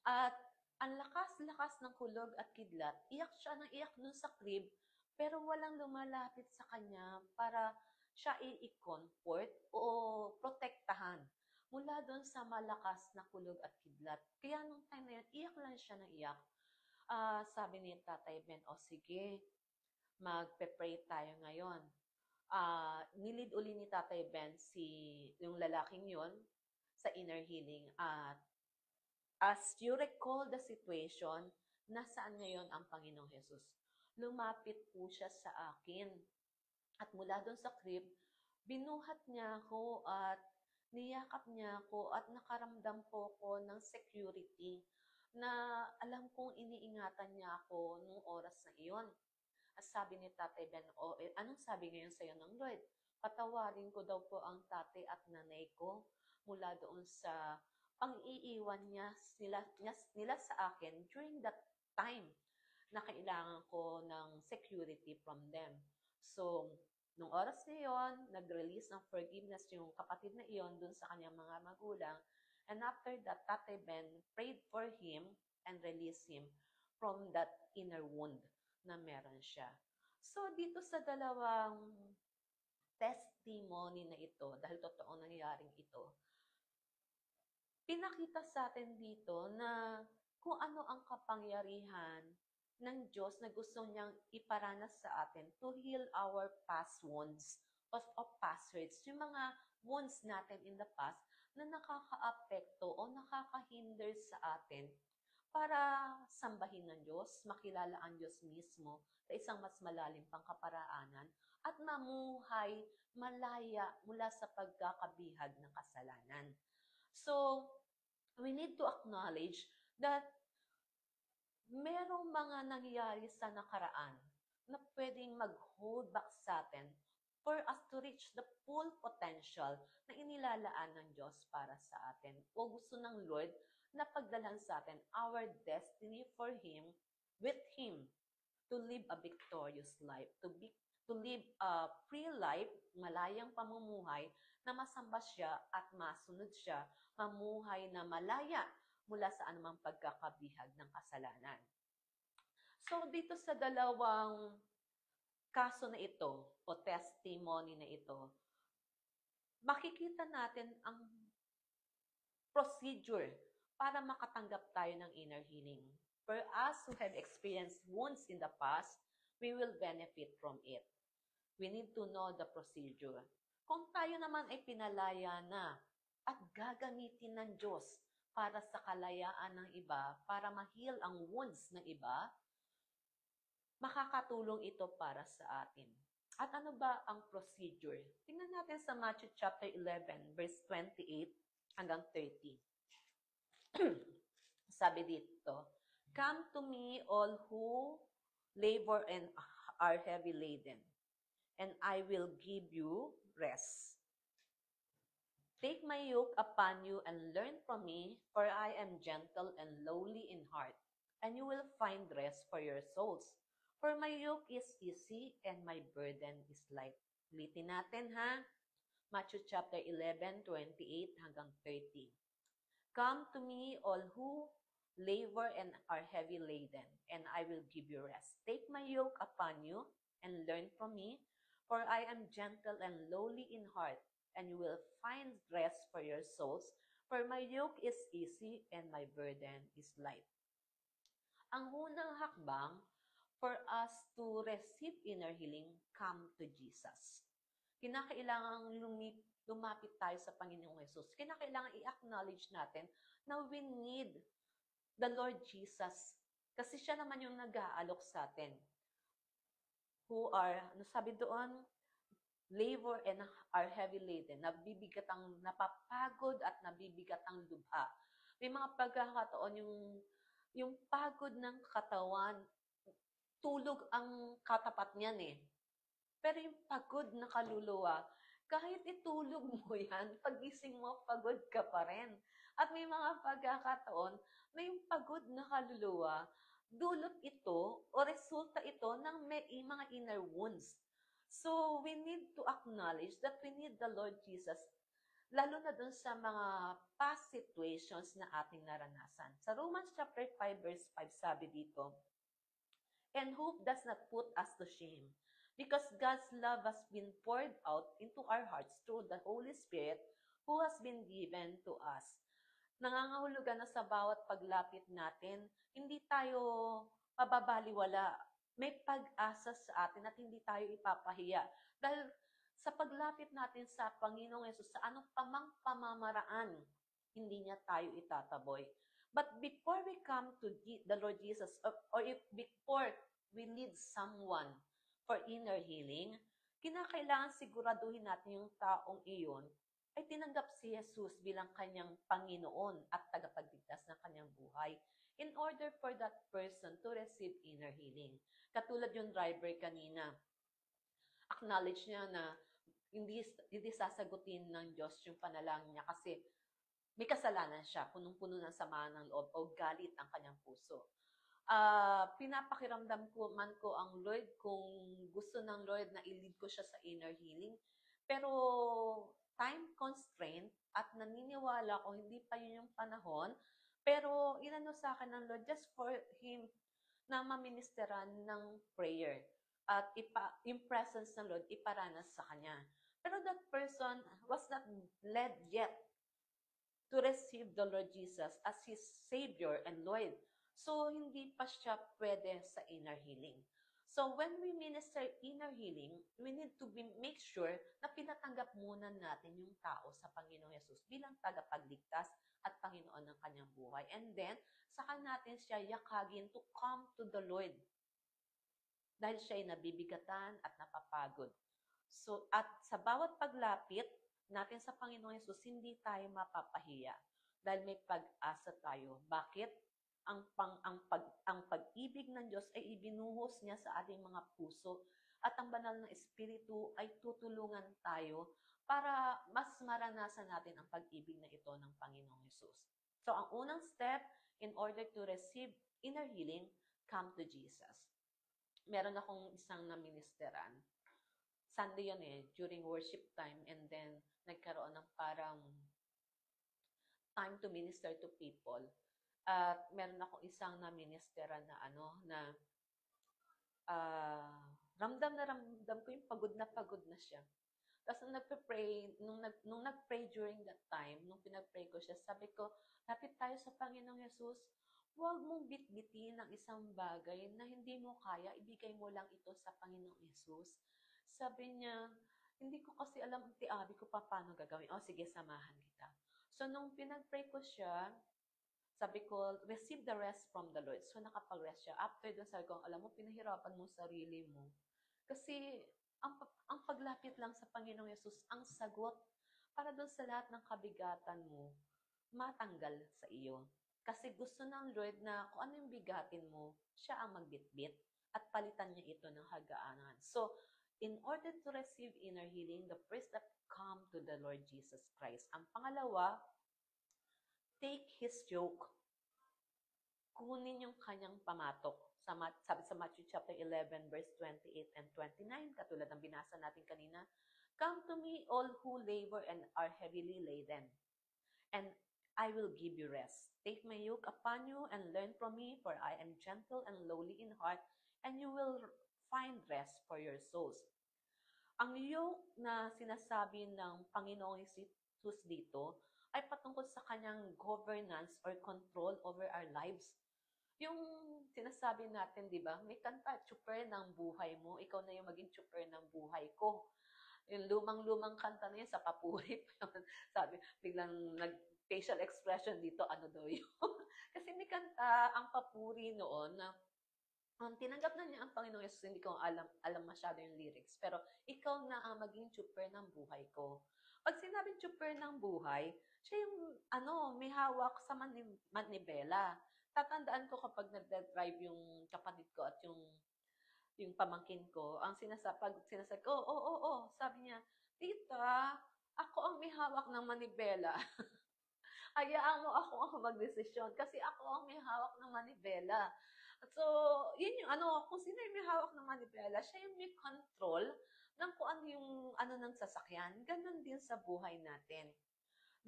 At ang lakas-lakas ng kulog at kidlat, iyak siya ng iyak dun sa crib, pero walang lumalapit sa kanya para siya i-comfort o protektahan mula doon sa malakas na kulog at kidlat. Kaya nung time na yun, iyak lang siya ng iyak. Sabi ni Tatay Ben, o sige, magpe-pray tayo ngayon. Nilid uli ni Tatay Ben yung lalaking yon sa inner healing. At as you recall the situation, Nasaan ngayon ang Panginoong Jesus? Lumapit po siya sa akin. At mula doon sa crib, binuhat niya ako at niyakap niya ako at nakaramdam po ako ng security na alam kong iniingatan niya ako nung oras na iyon. At sabi ni Tatay Ben, anong sabi ngayon sa'yo ng Lord? Patawarin ko daw po ang tatay at nanay ko mula doon sa pang-iiwan nila sa akin during that time na kailangan ko ng security from them. So, nung oras na yon, nag-release ng forgiveness yung kapatid na iyon dun sa kanyang mga magulang. And after that, Tatay Ben prayed for him and released him from that inner wound na meron siya. So, dito sa dalawang testimony na ito, dahil totoong nangyaring ito, pinakita sa atin dito na kung ano ang kapangyarihan ng Diyos na gusto niyang iparanas sa atin to heal our past wounds of past hurts. Yung mga wounds natin in the past na nakaka-apekto o nakaka-hinder sa atin para sambahin ng Diyos, makilala ang Diyos mismo sa isang mas malalim pang kaparaanan at mamuhay malaya mula sa pagkakabihag ng kasalanan. So, we need to acknowledge that merong mga nangyayari sa nakaraan na pwedeng mag-hold back sa atin for us to reach the full potential na inilalaan ng Diyos para sa atin. O gusto ng Lord na pagdalan sa atin our destiny for Him, with Him, to live a victorious life, to live a free life, malayang pamumuhay, na masamba siya at masunod siya, mamuhay na malaya mula sa anumang pagkakabihag ng kasalanan. So, dito sa dalawang kaso na ito, o testimony na ito, makikita natin ang procedure para makatanggap tayo ng inner healing. For us who have experienced wounds in the past, we will benefit from it. We need to know the procedure. Kung tayo naman ay pinalaya na at gagamitin ng Diyos para sa kalayaan ng iba, para ma-heal ang wounds ng iba, makakatulong ito para sa atin. At ano ba ang procedure? Tingnan natin sa Matthew chapter 11, verse 28 hanggang 30. Sabi dito, "Come to me all who labor and are heavy laden, and I will give you rest. Take my yoke upon you and learn from me, for I am gentle and lowly in heart, and you will find rest for your souls. For my yoke is easy and my burden is light." Ulitin natin ha. Matthew chapter 11, 28 hanggang 30. "Come to me all who labor and are heavy laden, and I will give you rest. Take my yoke upon you and learn from me, for I am gentle and lowly in heart, and you will find rest for your souls. For my yoke is easy and my burden is light." Ang unang hakbang for us to receive inner healing, come to Jesus. Kinakailangan lumapit tayo sa Panginoong Jesus. Kinakailangan i-acknowledge natin na we need the Lord Jesus. Kasi siya naman yung nag-aalok sa atin. Who are, ano sabi doon? Labor and are heavy laden. Napapagod at nabibigat ang lubha. May mga pagkakataon yung pagod ng katawan, tulog ang katapat niyan eh. Pero yung pagod na kaluluwa, kahit itulog mo yan, pagising mo, pagod ka pa rin. At may mga pagkakataon na yung pagod na kaluluwa, dulot ito o resulta ito ng may mga inner wounds. So, we need to acknowledge that we need the Lord Jesus, lalo na dun sa mga past situations na ating naranasan. Sa Romans chapter 5, verse 5, sabi dito, "And hope does not put us to shame, because God's love has been poured out into our hearts through the Holy Spirit who has been given to us." Nangangahulugan na sa bawat paglapit natin, hindi tayo pababaliwala. May pag-asa sa atin at hindi tayo ipapahiya. Dahil sa paglapit natin sa Panginoong Yesus, sa anong pamamaraan, hindi niya tayo itataboy. But before we come to the Lord Jesus, or if before we lead someone for inner healing, kinakailangan siguraduhin natin yung taong iyon ay tinanggap si Jesus bilang kanyang Panginoon at tagapagligtas ng kanyang buhay in order for that person to receive inner healing. Katulad yung driver kanina, acknowledge niya na hindi sasagutin ng Diyos yung panalangin niya kasi may kasalanan siya, punong-puno ng sama ng loob o galit ang kanyang puso. Pinapakiramdam ko ang Lord kung gusto ng Lord na i-lead ko siya sa inner healing. Pero time constraint at naniniwala ko hindi pa yun yung panahon. Pero inano sa akin ng Lord just for Him na maministeran ng prayer at yung presence ng Lord iparanas sa kanya. Pero that person was not led yet to receive the Lord Jesus as his Savior and Lord. So, hindi pa siya pwede sa inner healing. So, when we minister inner healing, we need to make sure na pinatanggap muna natin yung tao sa Panginoong Yesus bilang tagapagligtas at Panginoon ng kanyang buhay. And then, saka natin siya yakagin to come to the Lord. Dahil siya ay nabibigatan at napapagod. So, at sa bawat paglapit natin sa Panginoong Yesus, hindi tayo mapapahiya dahil may pag-asa tayo. Bakit? Ang pag-ibig ng Diyos ay ibinuhos niya sa ating mga puso at ang banal na Espiritu ay tutulungan tayo para mas maranasan natin ang pag-ibig na ito ng Panginoong Yesus. So, ang unang step in order to receive inner healing, come to Jesus. Meron akong isang naministeran. Sunday yun during worship time, and then nagkaroon ng parang time to minister to people. At meron akong isang naministeran na ramdam ko yung pagod na siya. Tapos nung nag-pray during that time, nung pinag-pray ko siya, sabi ko, lapit tayo sa Panginoong Yesus, huwag mong bitbitin ang isang bagay na hindi mo kaya, ibigay mo lang ito sa Panginoong Yesus. Sabi niya, hindi ko kasi alam ang tiabi ko paano gagawin. O sige, samahan kita. So nung pinag-pray ko siya, sabi ko, receive the rest from the Lord. So nakapag-rest siya. After dun, sabi ko, alam mo, pinahirapan mo sarili mo. Kasi ang paglapit lang sa Panginoong Yesus, ang sagot para dun sa lahat ng kabigatan mo, matanggal sa iyo. Kasi gusto ng Lord na kung ano yung bigatin mo, siya ang magbitbit at palitan niya ito ng hagaanan. So, in order to receive inner healing, the first step, come to the Lord Jesus Christ. Ang pangalawa, take His yoke. Kunin yung kanyang pamatok. Sabi sa Matthew chapter 11, verse 28 and 29, katulad ng binasa natin kanina, come to me all who labor and are heavily laden, and I will give you rest. Take my yoke upon you and learn from me, for I am gentle and lowly in heart, and you will find rest for your souls. Ang yoke na sinasabi ng Panginoong Jesus dito ay patungkol sa kanyang governance or control over our lives. Yung sinasabi natin, di ba, may kanta, tsuper ng buhay mo, ikaw na yung maging tsuper ng buhay ko. Yung lumang-lumang kanta na yun, sa papuri pa yun. Sabi, biglang nag-facial expression dito, ano daw yun. Kasi may kanta ang papuri noon na tinanggap na niya ang Panginoong Yesus, hindi ko alam masyado yung lyrics. Pero ikaw na ang maging tsuper ng buhay ko. Pag sinabing tsuper ng buhay, siya yung may hawak sa manibela. Tatandaan ko kapag nag-drive yung kapatid ko at yung pamangkin ko, ang sinasabi ko, sabi niya, tita, ako ang may hawak ng manibela. Hayaan mo ako ang magdesisyon kasi ako ang may hawak ng manibela. So, yun yung kung sino yung may hawak ng manibela, siya yung may control ng kung ano yung ng sasakyan. Ganon din sa buhay natin.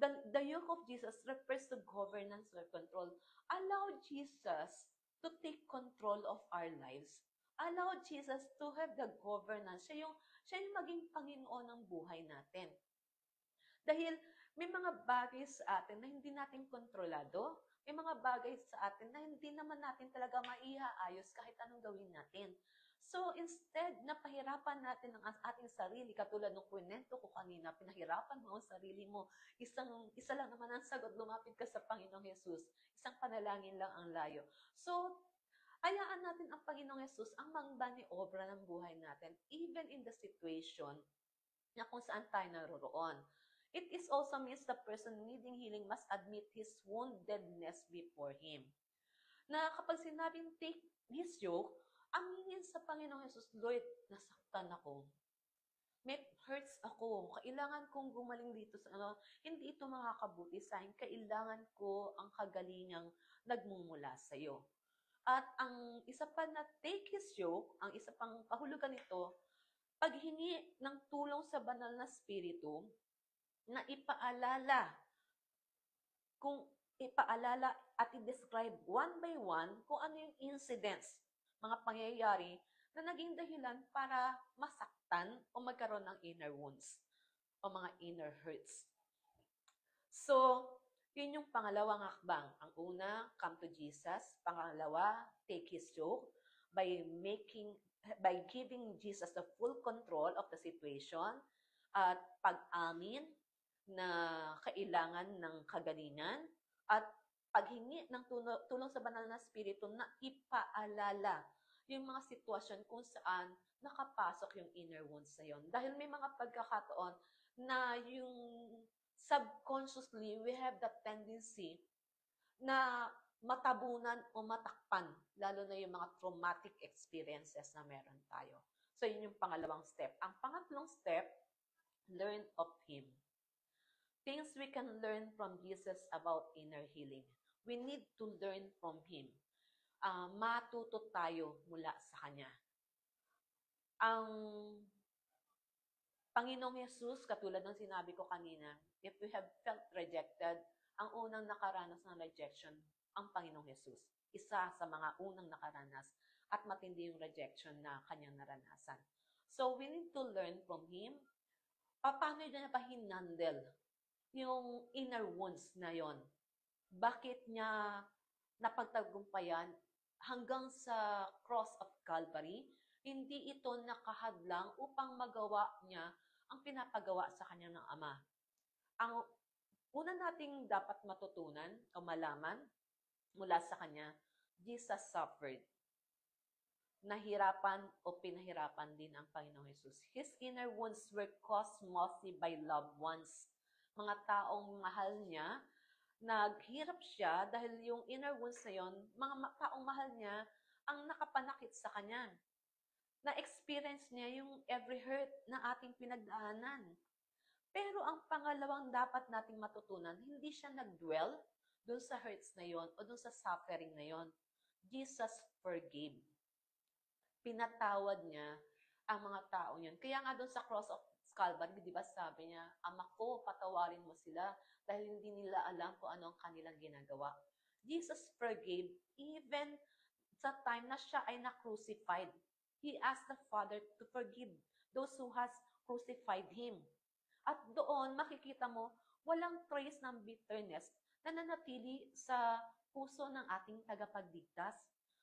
The yoke of Jesus refers to governance or control. Allow Jesus to take control of our lives. Allow Jesus to have the governance. Siya yung maging Panginoon ng buhay natin. Dahil may mga bagay sa atin na hindi natin kontrolado. May mga bagay sa atin na hindi naman natin talaga maihaayos kahit anong gawin natin. So instead na pahirapan natin ang ating sarili, katulad ng kwento ko kanina, pinahirapan mo ang sarili mo. Isa lang naman ang sagot, lumapit ka sa Panginoong Yesus. Isang panalangin lang ang layo. So, hayaan natin ang Panginoong Yesus ang obra ng buhay natin, even in the situation na kung saan tayo naroroon. It is also means the person needing healing must admit his woundedness before Him. Na kapag sinabing take His yoke, aminin sa Panginoong Jesus, Lord, nasaktan ako. May hurts ako. Kailangan kong gumaling dito sa hindi ito makakabuti sa akin. Kailangan ko ang kagalingang nagmumula sa iyo. At ang isa pa na take His yoke, ang isa pang kahulugan nito, paghingi ng tulong sa banal na spirito na ipaalala at i-describe one by one kung ano yung incidents, mga pangyayari na naging dahilan para masaktan o magkaroon ng inner wounds o mga inner hurts. So, yun yung pangalawang hakbang. Ang una, come to Jesus. Pangalawa, take His yoke by giving Jesus the full control of the situation at pag-amin na kailangan ng kagalingan at paghingi ng tulong sa banal na spirito na ipaalala yung mga sitwasyon kung saan nakapasok yung inner wounds na yun. Dahil may mga pagkakataon na yung subconsciously, we have that tendency na matabunan o matakpan, lalo na yung mga traumatic experiences na meron tayo. So, yun yung pangalawang step. Ang pangatlong step, learn of Him. Things we can learn from Jesus about inner healing. We need to learn from Him. Matuto tayo mula sa Kanya. Ang Panginoong Yesus, katulad ng sinabi ko kanina, if we have felt rejected, ang unang nakaranas ng rejection, ang Panginoong Yesus. Isa sa mga unang nakaranas at matindi yung rejection na kanyang naranasan. So, we need to learn from Him. Paano niya ba hinandle yung inner wounds na yon? Bakit niya napagtagumpayan hanggang sa cross of Calvary? Hindi ito nakahadlang upang magawa niya ang pinapagawa sa kanya ng Ama. Ang una nating dapat matutunan o malaman mula sa kanya, Jesus suffered. Nahirapan o pinahirapan din ang Panginoong Hesus. His inner wounds were caused mostly by loved ones. Mga taong mahal niya, naghirap siya dahil yung inner wounds na yon, mga taong mahal niya ang nakapanakit sa kanya. Na-experience niya yung every hurt na ating pinagdaanan. Pero ang pangalawang dapat nating matutunan, hindi siya nag-dwell dun sa hurts na yon o dun sa suffering na yon. Jesus forgave. Pinatawad niya ang mga taong yun. Kaya nga dun sa cross of Calvary, di ba sabi niya, Ama ko, patawarin mo sila dahil hindi nila alam kung ano ang kanilang ginagawa. Jesus forgave even sa time na siya ay na-crucified. He asked the Father to forgive those who has crucified Him. At doon, makikita mo, walang trace ng bitterness na nanatili sa puso ng ating tagapagligtas.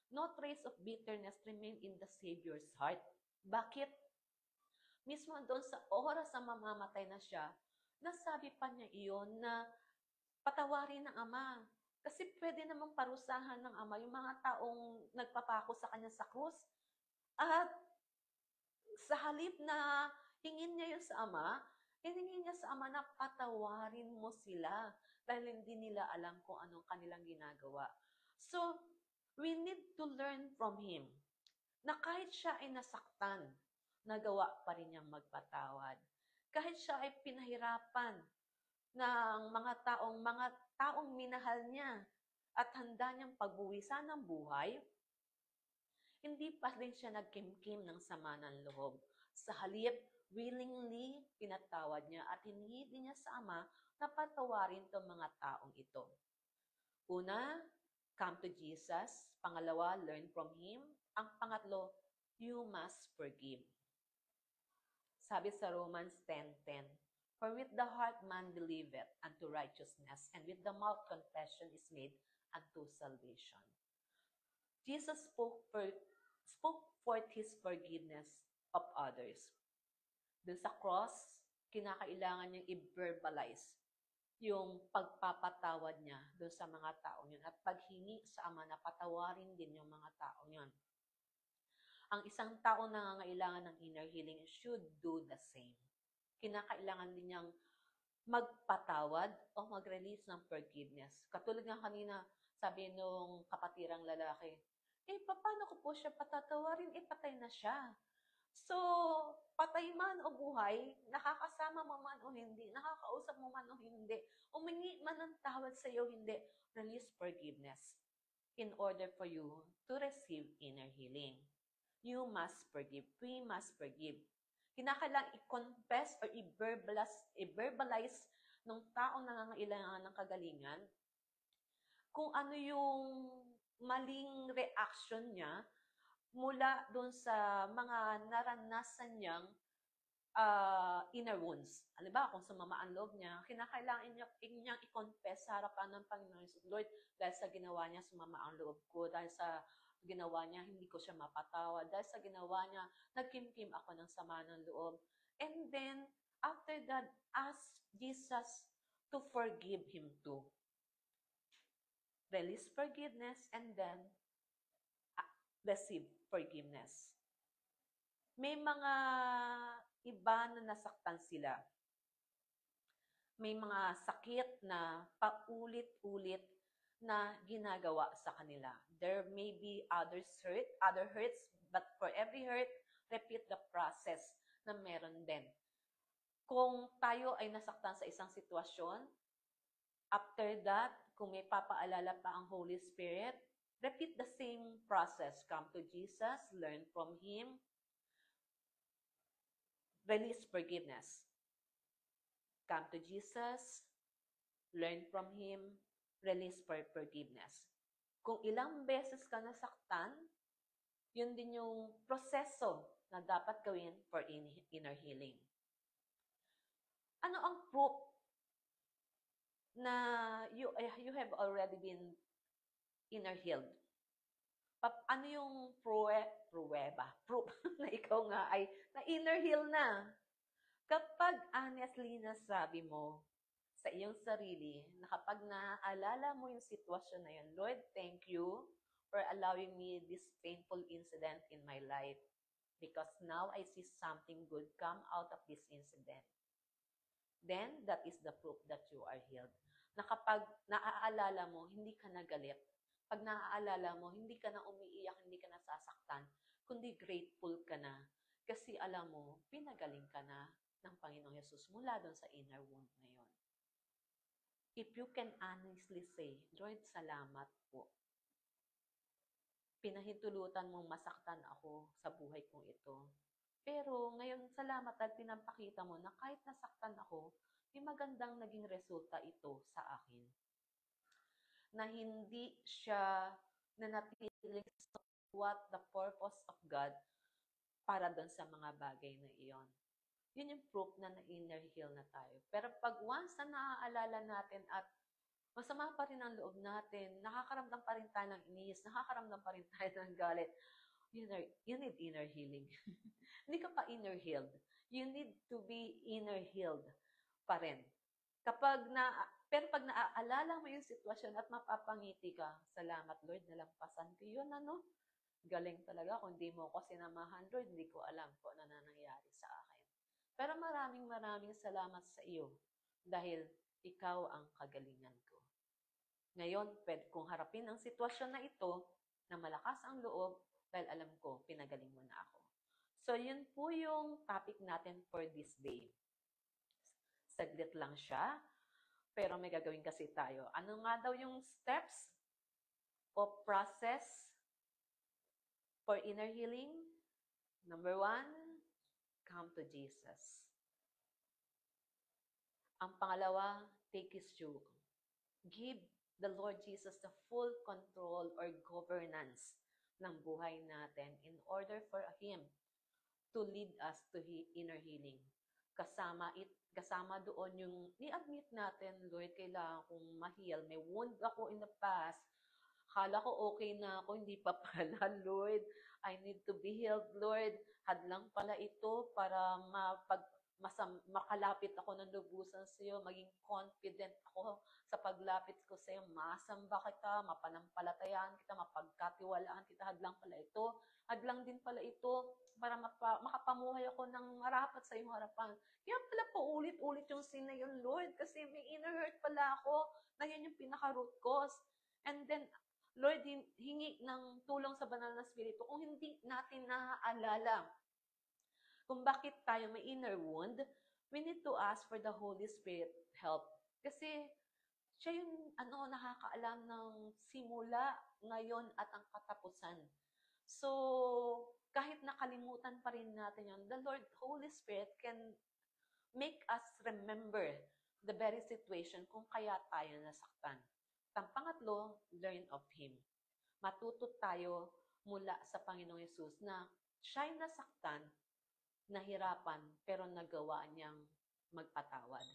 No trace of bitterness remained in the Savior's heart. Bakit? Mismo doon sa oras na mamamatay na siya, nasabi pa niya iyon na patawarin ng Ama. Kasi pwede namang parusahan ng Ama yung mga taong nagpapako sa kanya sa krus. At sa halip na hingin niya yun sa Ama, hiningi niya sa Ama na patawarin mo sila dahil hindi nila alam kung anong kanilang ginagawa. So, we need to learn from Him na kahit siya ay nasaktan, nagawa pa rin niyang magpatawad. Kahit siya ay pinahirapan ng mga taong minahal niya at handa niyang pagbuwisan ng buhay, hindi pa rin siya nagkimkim ng sama ng loob. Sa halip, willingly pinatawad niya at hiningi niya sa Ama na patawarin itong mga taong ito. Una, come to Jesus. Pangalawa, learn from Him. Ang pangatlo, you must forgive. Sabi sa Romans 10:10, for with the heart man believeth unto righteousness, and with the mouth confession is made unto salvation. Jesus spoke spoke forth His forgiveness of others. Dun sa cross, kinakailangan niyang i-verbalize yung pagpapatawad niya doon sa mga tao yun at paghingi sa Ama na patawarin din yung mga tao yun. Ang isang tao na nangangailangan ng inner healing should do the same. Kinakailangan din niyang magpatawad o mag-release ng forgiveness. Katulad nga kanina, sabi nung kapatirang lalaki, paano ko po siya patatawarin? Patay na siya. So, patay man o buhay, nakakasama mo man o hindi, nakakausap mo man o hindi, umingi man ng tawad sa iyo, hindi, release forgiveness in order for you to receive inner healing. You must forgive. We must forgive. Kinakailangan i-confess or i-verbalize ng taong nangangailangan ng kagalingan kung ano yung maling reaction niya mula doon sa mga naranasan niyang inner wounds. Halimbawa, kung sumama ang loob niya, kinakailangan niyang i-confess sa harapan ng Panginoon. Lord, dahil sa ginawa niya, sumama ang loob ko. Dahil sa ginawa niya, hindi ko siya mapatawad. Dahil sa ginawa niya, nagkimkim ako ng sama ng loob. And then, after that, ask Jesus to forgive him too. Release forgiveness and then receive forgiveness. May mga iba na nasaktan sila. May mga sakit na paulit-ulit na ginagawa sa kanila. There may be other hurts, but for every hurt, repeat the process na meron din. Kung tayo ay nasaktan sa isang sitwasyon, after that, kung may papaalala pa ang Holy Spirit, repeat the same process. Come to Jesus, learn from Him, release forgiveness. Come to Jesus, learn from Him, release forgiveness. Kung ilang beses ka nasaktan, yun din yung proseso na dapat gawin for inner healing. Ano ang proof na you have already been inner healed? Ano yung proof na ikaw nga ay na inner heal na? Kapag honestly nasabi mo sa iyong sarili na kapag naaalala mo yung sitwasyon na yun, Lord, thank you for allowing me this painful incident in my life because now I see something good come out of this incident. Then, that is the proof that you are healed. Na kapag naaalala mo, hindi ka na galit. Pag naaalala mo, hindi ka na umiiyak, hindi ka na sasaktan, kundi grateful ka na. Kasi alam mo, pinagaling ka na ng Panginoong Yesus mula doon sa inner wound na yon. If you can honestly say, Lord, salamat po. Pinahintulutan mong masaktan ako sa buhay kong ito. Pero ngayon, salamat at pinampakita mo na kahit nasaktan ako, may magandang naging resulta ito sa akin. Na hindi siya nanatiling sa what the purpose of God para doon sa mga bagay na iyon. Yun yung proof na na-inner heal na tayo. Pero pag once na naaalala natin at masama pa rin ang loob natin, nakakaramdam pa rin tayo ng inis, nakakaramdam pa rin tayo ng galit, you need inner healing. Hindi ka pa inner healed. You need to be inner healed pa rin. Pero pag naaalala mo yung sitwasyon at mapapangiti ka, salamat Lord, nalampasan ko yun, ano? Galing talaga. Kung di mo ko sinamahan, Lord, hindi ko alam kung ano na nangyari sa akin. Pero maraming salamat sa iyo dahil ikaw ang kagalingan ko. Ngayon, pwede kong harapin ang sitwasyon na ito na malakas ang loob dahil alam ko, pinagaling mo na ako. So, yun po yung topic natin for this day. Saglit lang siya, pero may gagawin kasi tayo. Ano nga daw yung steps o process for inner healing? Number 1, come to Jesus. Ang pangalawa, take His yoke. Give the Lord Jesus the full control or governance ng buhay natin in order for Him to lead us to inner healing. Kasama doon yung i-admit natin, Lord, kailangan kong ma-heal. May wound ako in the past. Akala ko okay na ako, hindi pa pala, Lord. I need to be healed, Lord. Hadlang pala ito para makalapit ako ng lubusan sa iyo, maging confident ako sa paglapit ko sa iyo, masamba kita, mapanampalatayaan kita, mapagkatiwalaan kita. Hadlang pala ito. Hadlang din pala ito para makapamuhay ako ng marapat sa iyong harapan. Kaya pala paulit-ulit yung sin na yun, Lord, kasi may inner hurt pala ako na yun yung pinaka-root cause. And then, Lord, hingi ng tulong sa banal na spirito kung hindi natin naaalala kung bakit tayo may inner wound, we need to ask for the Holy Spirit help. Kasi siya yung nakakaalam ng simula, ngayon at ang katapusan. So, kahit nakalimutan pa rin natin yun, the Lord, Holy Spirit can make us remember the very situation kung kaya tayo nasaktan. Ang pangatlo, learn of Him. Matuto tayo mula sa Panginoong Yesus na siya'y nasaktan, nahirapan, pero nagawa niyang magpatawad.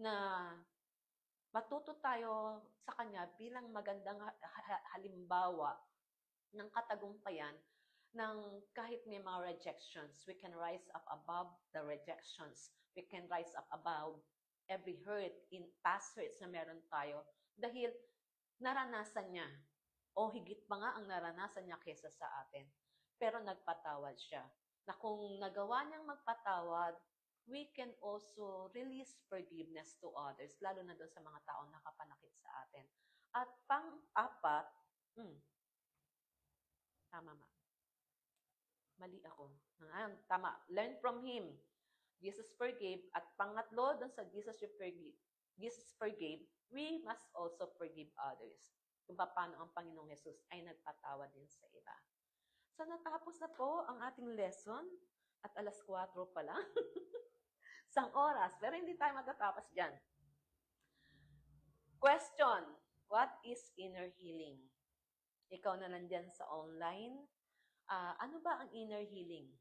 Na matuto tayo sa Kanya bilang magandang halimbawa ng katagumpayan ng kahit may mga rejections, we can rise up above the rejections. We can rise up above every hurt, in past hurts na meron tayo dahil naranasan niya o higit pa nga ang naranasan niya kesa sa atin. Pero nagpatawad siya. Na kung nagawa niyang magpatawad, we can also release forgiveness to others, lalo na doon sa mga taong nakapanakit sa atin. At pang-apat, tama ma. Mali ako. Tama. Learn from Him. Jesus forgave. At pangatlo, doon sa Jesus forgave, we must also forgive others. Kung paano ang Panginoong Jesus ay nagpatawad din sa iba. So, natapos na po ang ating lesson at alas 4 pa lang. Isang oras, pero hindi tayo matatapos dyan. Question, what is inner healing? Ikaw na nandyan sa online, ano ba ang inner healing?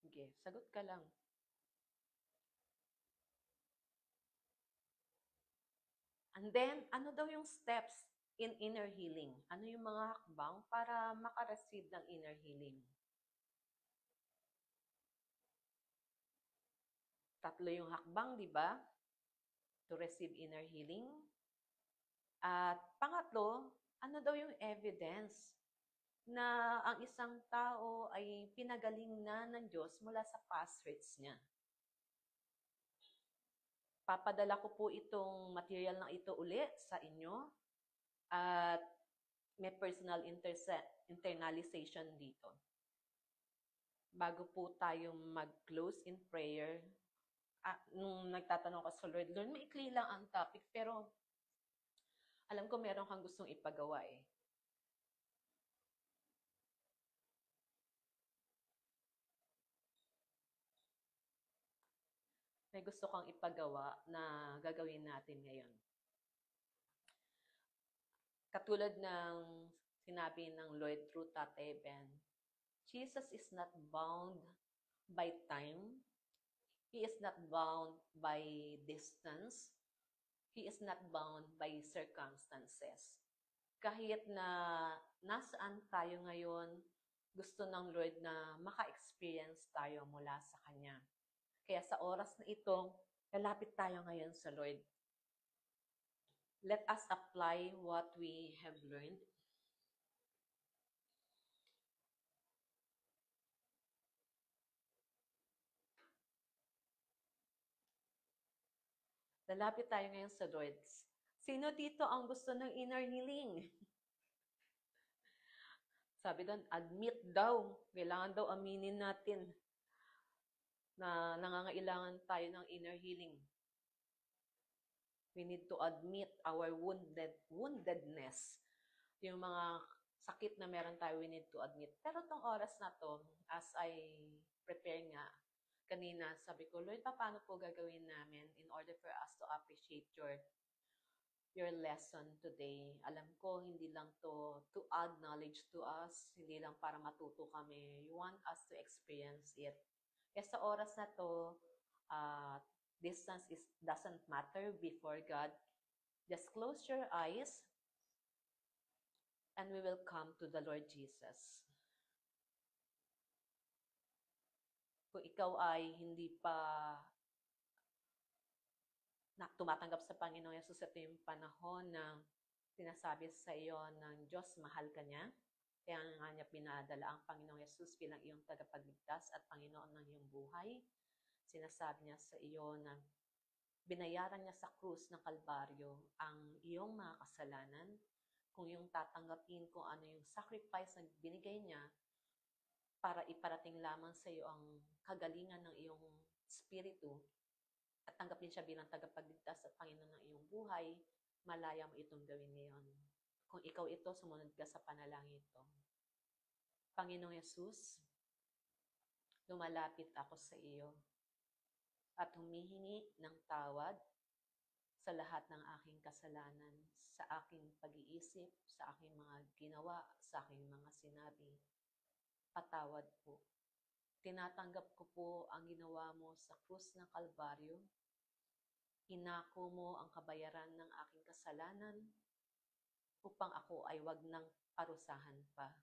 Sige, sagot ka lang. And then, ano daw yung steps in inner healing? Ano yung mga hakbang para makareceive ng inner healing? 3 yung hakbang, di ba? To receive inner healing. At pangatlo, ano daw yung evidence na ang isang tao ay pinagaling na ng Diyos mula sa past hurts niya? Papadala ko po itong material na ito uli sa inyo at may personal internalization dito. Bago po tayo mag-close in prayer, nung nagtatanong ka sa Lord, maikli lang ang topic, pero alam ko meron kang gustong ipagawa eh. May gusto kang ipagawa na gagawin natin ngayon. Katulad ng sinabi ng Lord through Tate Ben, Jesus is not bound by time. He is not bound by distance. He is not bound by circumstances. Kahit na nasaan tayo ngayon, gusto ng Lord na maka-experience tayo mula sa Kanya. Kaya sa oras na ito, lalapit tayo ngayon sa Lord. Let us apply what we have learned. Lalapit tayo ngayon sa Lord. Sino dito ang gusto ng inner healing? Sabi doon, admit daw. Kailangan daw aminin natin na nangangailangan tayo ng inner healing. We need to admit our woundedness. Yung mga sakit na meron tayo, we need to admit. Pero tong oras na to, as I prepare nga, kanina sabi ko, Lord, paano po gagawin namin in order for us to appreciate your lesson today? Alam ko, hindi lang to add knowledge to us, hindi lang para matuto kami. You want us to experience it. Kaya sa oras na to, Distance doesn't matter before God. Just close your eyes and we will come to the Lord Jesus. Kung ikaw ay hindi pa tumatanggap sa Panginoon Yesus, ito yung panahon na sinasabi sa iyo ng Diyos, mahal ka niya. Kaya nga niya pinadala ang Panginoong Yesus bilang iyong tagapagligtas at Panginoon ng iyong buhay. Sinasabi niya sa iyo na binayaran niya sa krus ng Kalbaryo ang iyong mga kasalanan. Kung yung tatanggapin kung ano yung sacrifice na binigay niya para iparating lamang sa iyo ang kagalingan ng iyong spirito at tanggapin siya bilang tagapagligtas at Panginoon ng iyong buhay, malaya mo itong gawin ngayon. Kung ikaw ito, sumunod ka sa panalangin ito. Panginoong Yesus, lumalapit ako sa iyo at humihingi ng tawad sa lahat ng aking kasalanan, sa aking pag-iisip, sa aking mga ginawa, sa aking mga sinabi. Patawad po. Tinatanggap ko po ang ginawa mo sa krus ng Kalbaryo. Inako mo ang kabayaran ng aking kasalanan upang ako ay wag nang parusahan pa.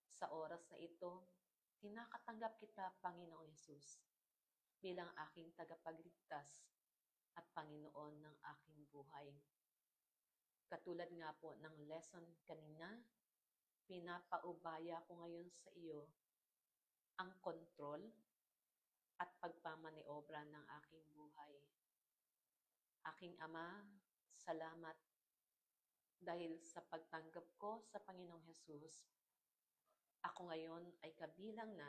Sa oras na ito, tinakatanggap kita, Panginoong Yesus, bilang aking tagapagligtas at Panginoon ng aking buhay. Katulad nga po ng lesson kanina, pinapaubaya ko ngayon sa iyo ang kontrol at pagpamaniobra ng aking buhay. Aking Ama, salamat dahil sa pagtanggap ko sa Panginoong Hesus, ako ngayon ay kabilang na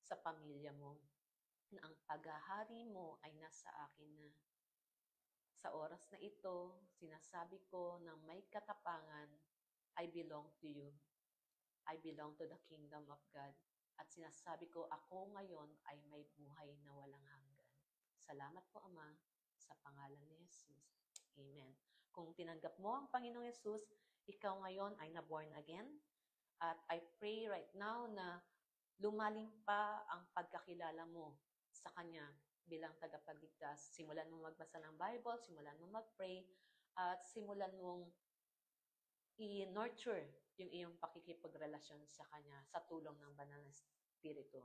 sa pamilya mo, na ang paghahari mo ay nasa akin na. Sa oras na ito, sinasabi ko na may katapangan, I belong to you. I belong to the kingdom of God. At sinasabi ko, ako ngayon ay may buhay na walang hanggan. Salamat po, Ama, sa pangalan ni Jesus. Amen. Kung tinanggap mo ang Panginoong Yesus, ikaw ngayon ay na-born again. At I pray right now na lumalim pa ang pagkakilala mo sa Kanya bilang tagapagligtas. Simulan mo magbasa ng Bible, simulan mo mag-pray, at simulan mong i-nurture yung iyong pakikipagrelasyon sa Kanya sa tulong ng Banal na Espiritu.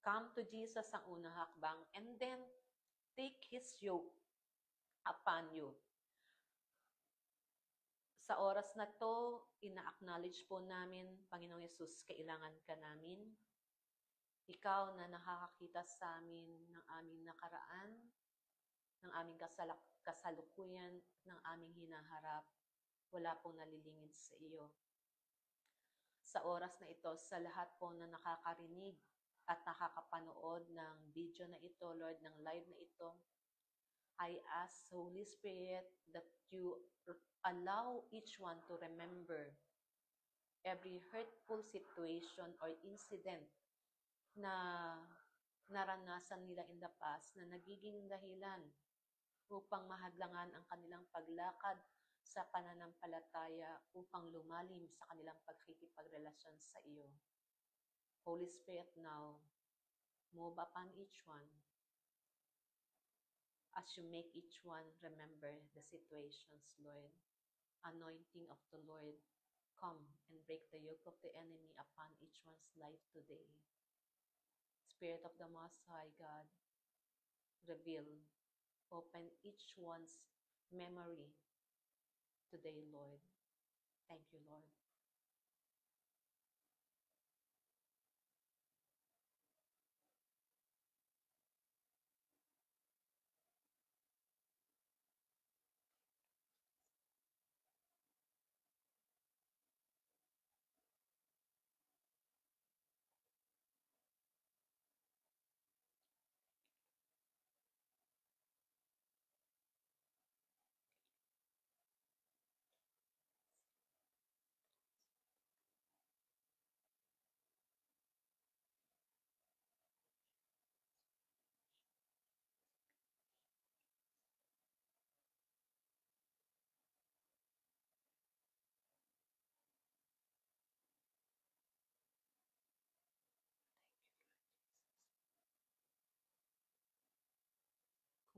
Come to Jesus ang unang hakbang and then take His yoke upon you. Sa oras na to, ina-acknowledge po namin, Panginoong Yesus, kailangan ka namin. Ikaw na nakakakita sa amin ng aming nakaraan, ng aming kasalukuyan, ng aming hinaharap, wala pong nalilingid sa iyo. Sa oras na ito, sa lahat po na nakakarinig at nakakapanood ng video na ito, Lord, ng live na ito, I ask, Holy Spirit, that you allow each one to remember every hurtful situation or incident na naranasan nila in the past na nagiging dahilan upang mahadlangan ang kanilang paglakad sa pananampalataya upang lumalim sa kanilang pagkikipagrelasyon sa iyo. Holy Spirit, now, move upon each one as you make each one remember the situations, Lord. Anointing of the Lord, come and break the yoke of the enemy upon each one's life today. Spirit of the Most High God, reveal, open each one's memory today, Lord. Thank you, Lord.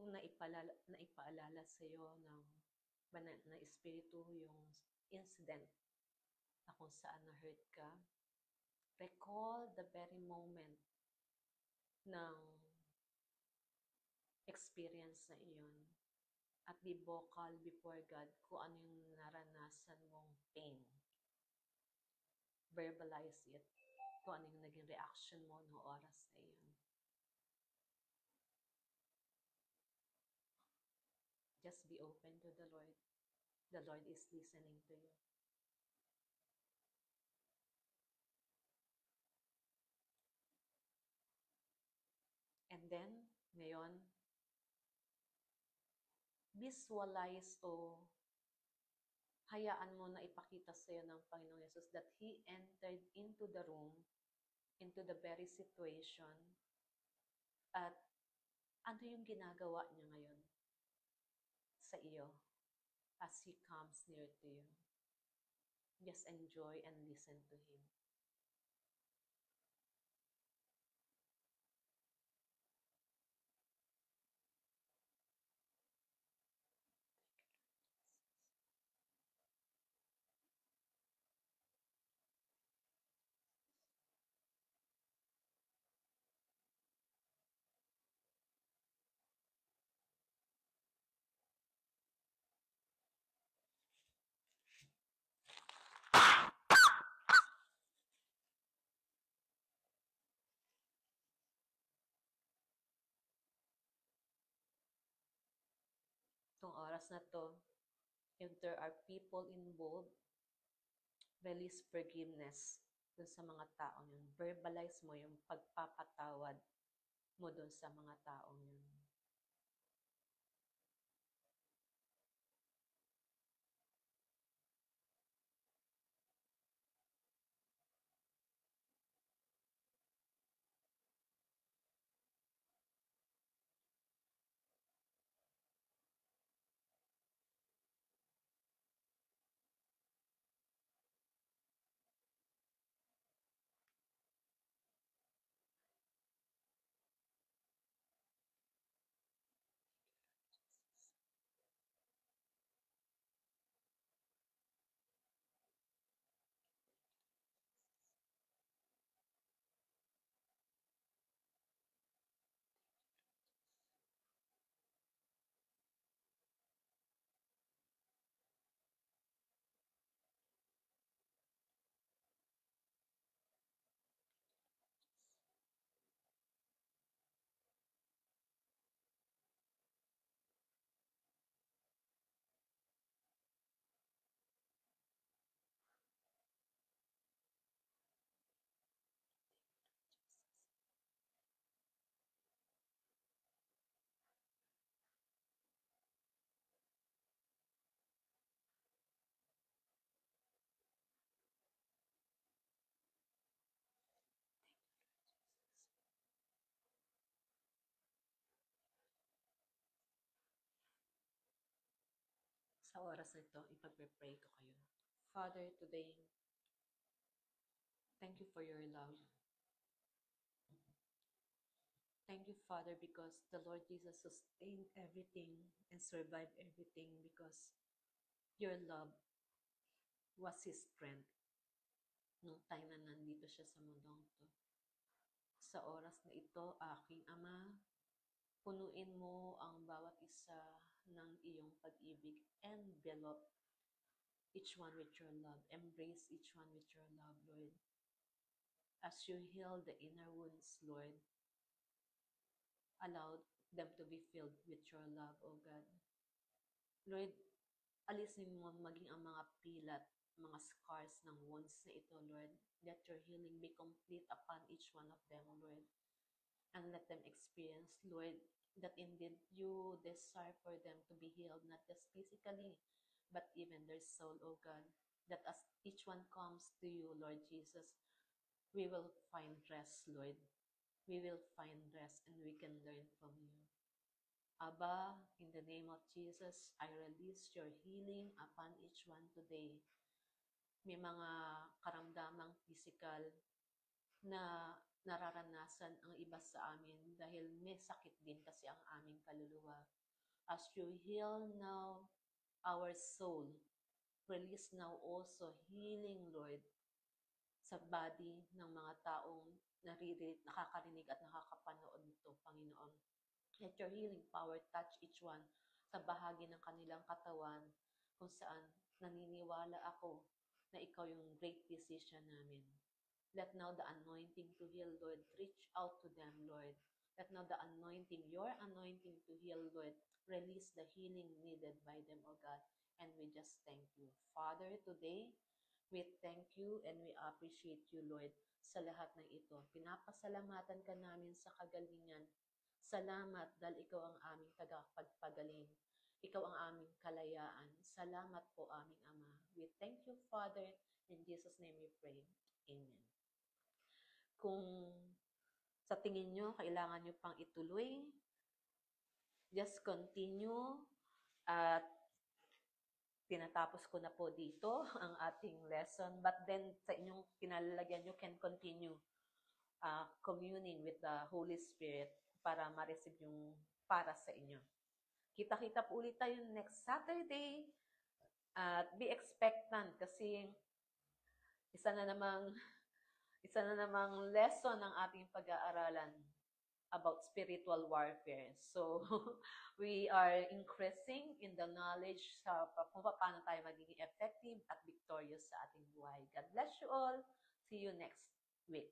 kung naipaalala sa'yo ng banal na espiritu yung incident na kung saan na-hurt ka, recall the very moment ng experience na iyon at be vocal before God kung ano yung naranasan mong pain. Verbalize it, kung ano yung naging reaction mo noong oras na iyon. Just be open to the Lord. The Lord is listening to you. And then, ngayon, visualize o hayaan mo na ipakita sa'yo ng Panginoong Yesus that He entered into the room, into the very situation, at ano yung ginagawa niya ngayon sa iyo as He comes near to you. Just enjoy and listen to Him. Itong oras na to, if there are people involved, release forgiveness dun sa mga taong yun. Verbalize mo yung pagpapatawad mo dun sa mga taong yun. Sa oras na ito, ipagpe-pray ko kayo. Father, today, thank you for your love. Thank you, Father, because the Lord Jesus sustained everything and survived everything because your love was His strength nung time na nandito siya sa mundong to. Sa oras na ito, aking Ama, punuin mo ang bawat isa ng iyong pag-ibig. Envelop each one with your love. Embrace each one with your love, Lord. As you heal the inner wounds, Lord, allow them to be filled with your love, O God. Lord, alisin mo maging ang mga pilat, mga scars ng wounds na ito, Lord. Let your healing be complete upon each one of them, Lord. And let them experience, Lord, that indeed you desire for them to be healed, not just physically, but even their soul, O God. That as each one comes to you, Lord Jesus, we will find rest, Lord. We will find rest and we can learn from you. Abba, in the name of Jesus, I release your healing upon each one today. May mga karamdamang physical na nararanasan ang iba sa amin dahil may sakit din kasi ang aming kaluluwa. As you heal now our soul, release now also healing, Lord, sa body ng mga taong nakakarinig at nakakapanood nito, Panginoon. Let your healing power touch each one sa bahagi ng kanilang katawan kung saan naniniwala ako na ikaw yung great physician namin. Let now the anointing to heal, Lord, reach out to them, Lord. Let now the anointing, your anointing to heal, Lord, release the healing needed by them, O God. And we just thank you. Father, today, we thank you and we appreciate you, Lord, sa lahat ng ito. Pinapasalamatan ka namin sa kagalingan. Salamat dahil ikaw ang aming tagapagpagaling. Ikaw ang aming kalayaan. Salamat po, aming Ama. We thank you, Father. In Jesus' name we pray. Amen. Kung sa tingin nyo, kailangan nyo pang ituloy, just continue. At tinatapos ko na po dito ang ating lesson. But then, sa inyong kinalalagyan nyo, can continue communing with the Holy Spirit para ma-receive yung para sa inyo. Kita-kita po ulit tayo next Saturday. At be expectant kasi isa na namang lesson ng ating pag-aaralan about spiritual warfare. So, we are increasing in the knowledge sa kung paano tayo magiging effective at victorious sa ating buhay. God bless you all. See you next week.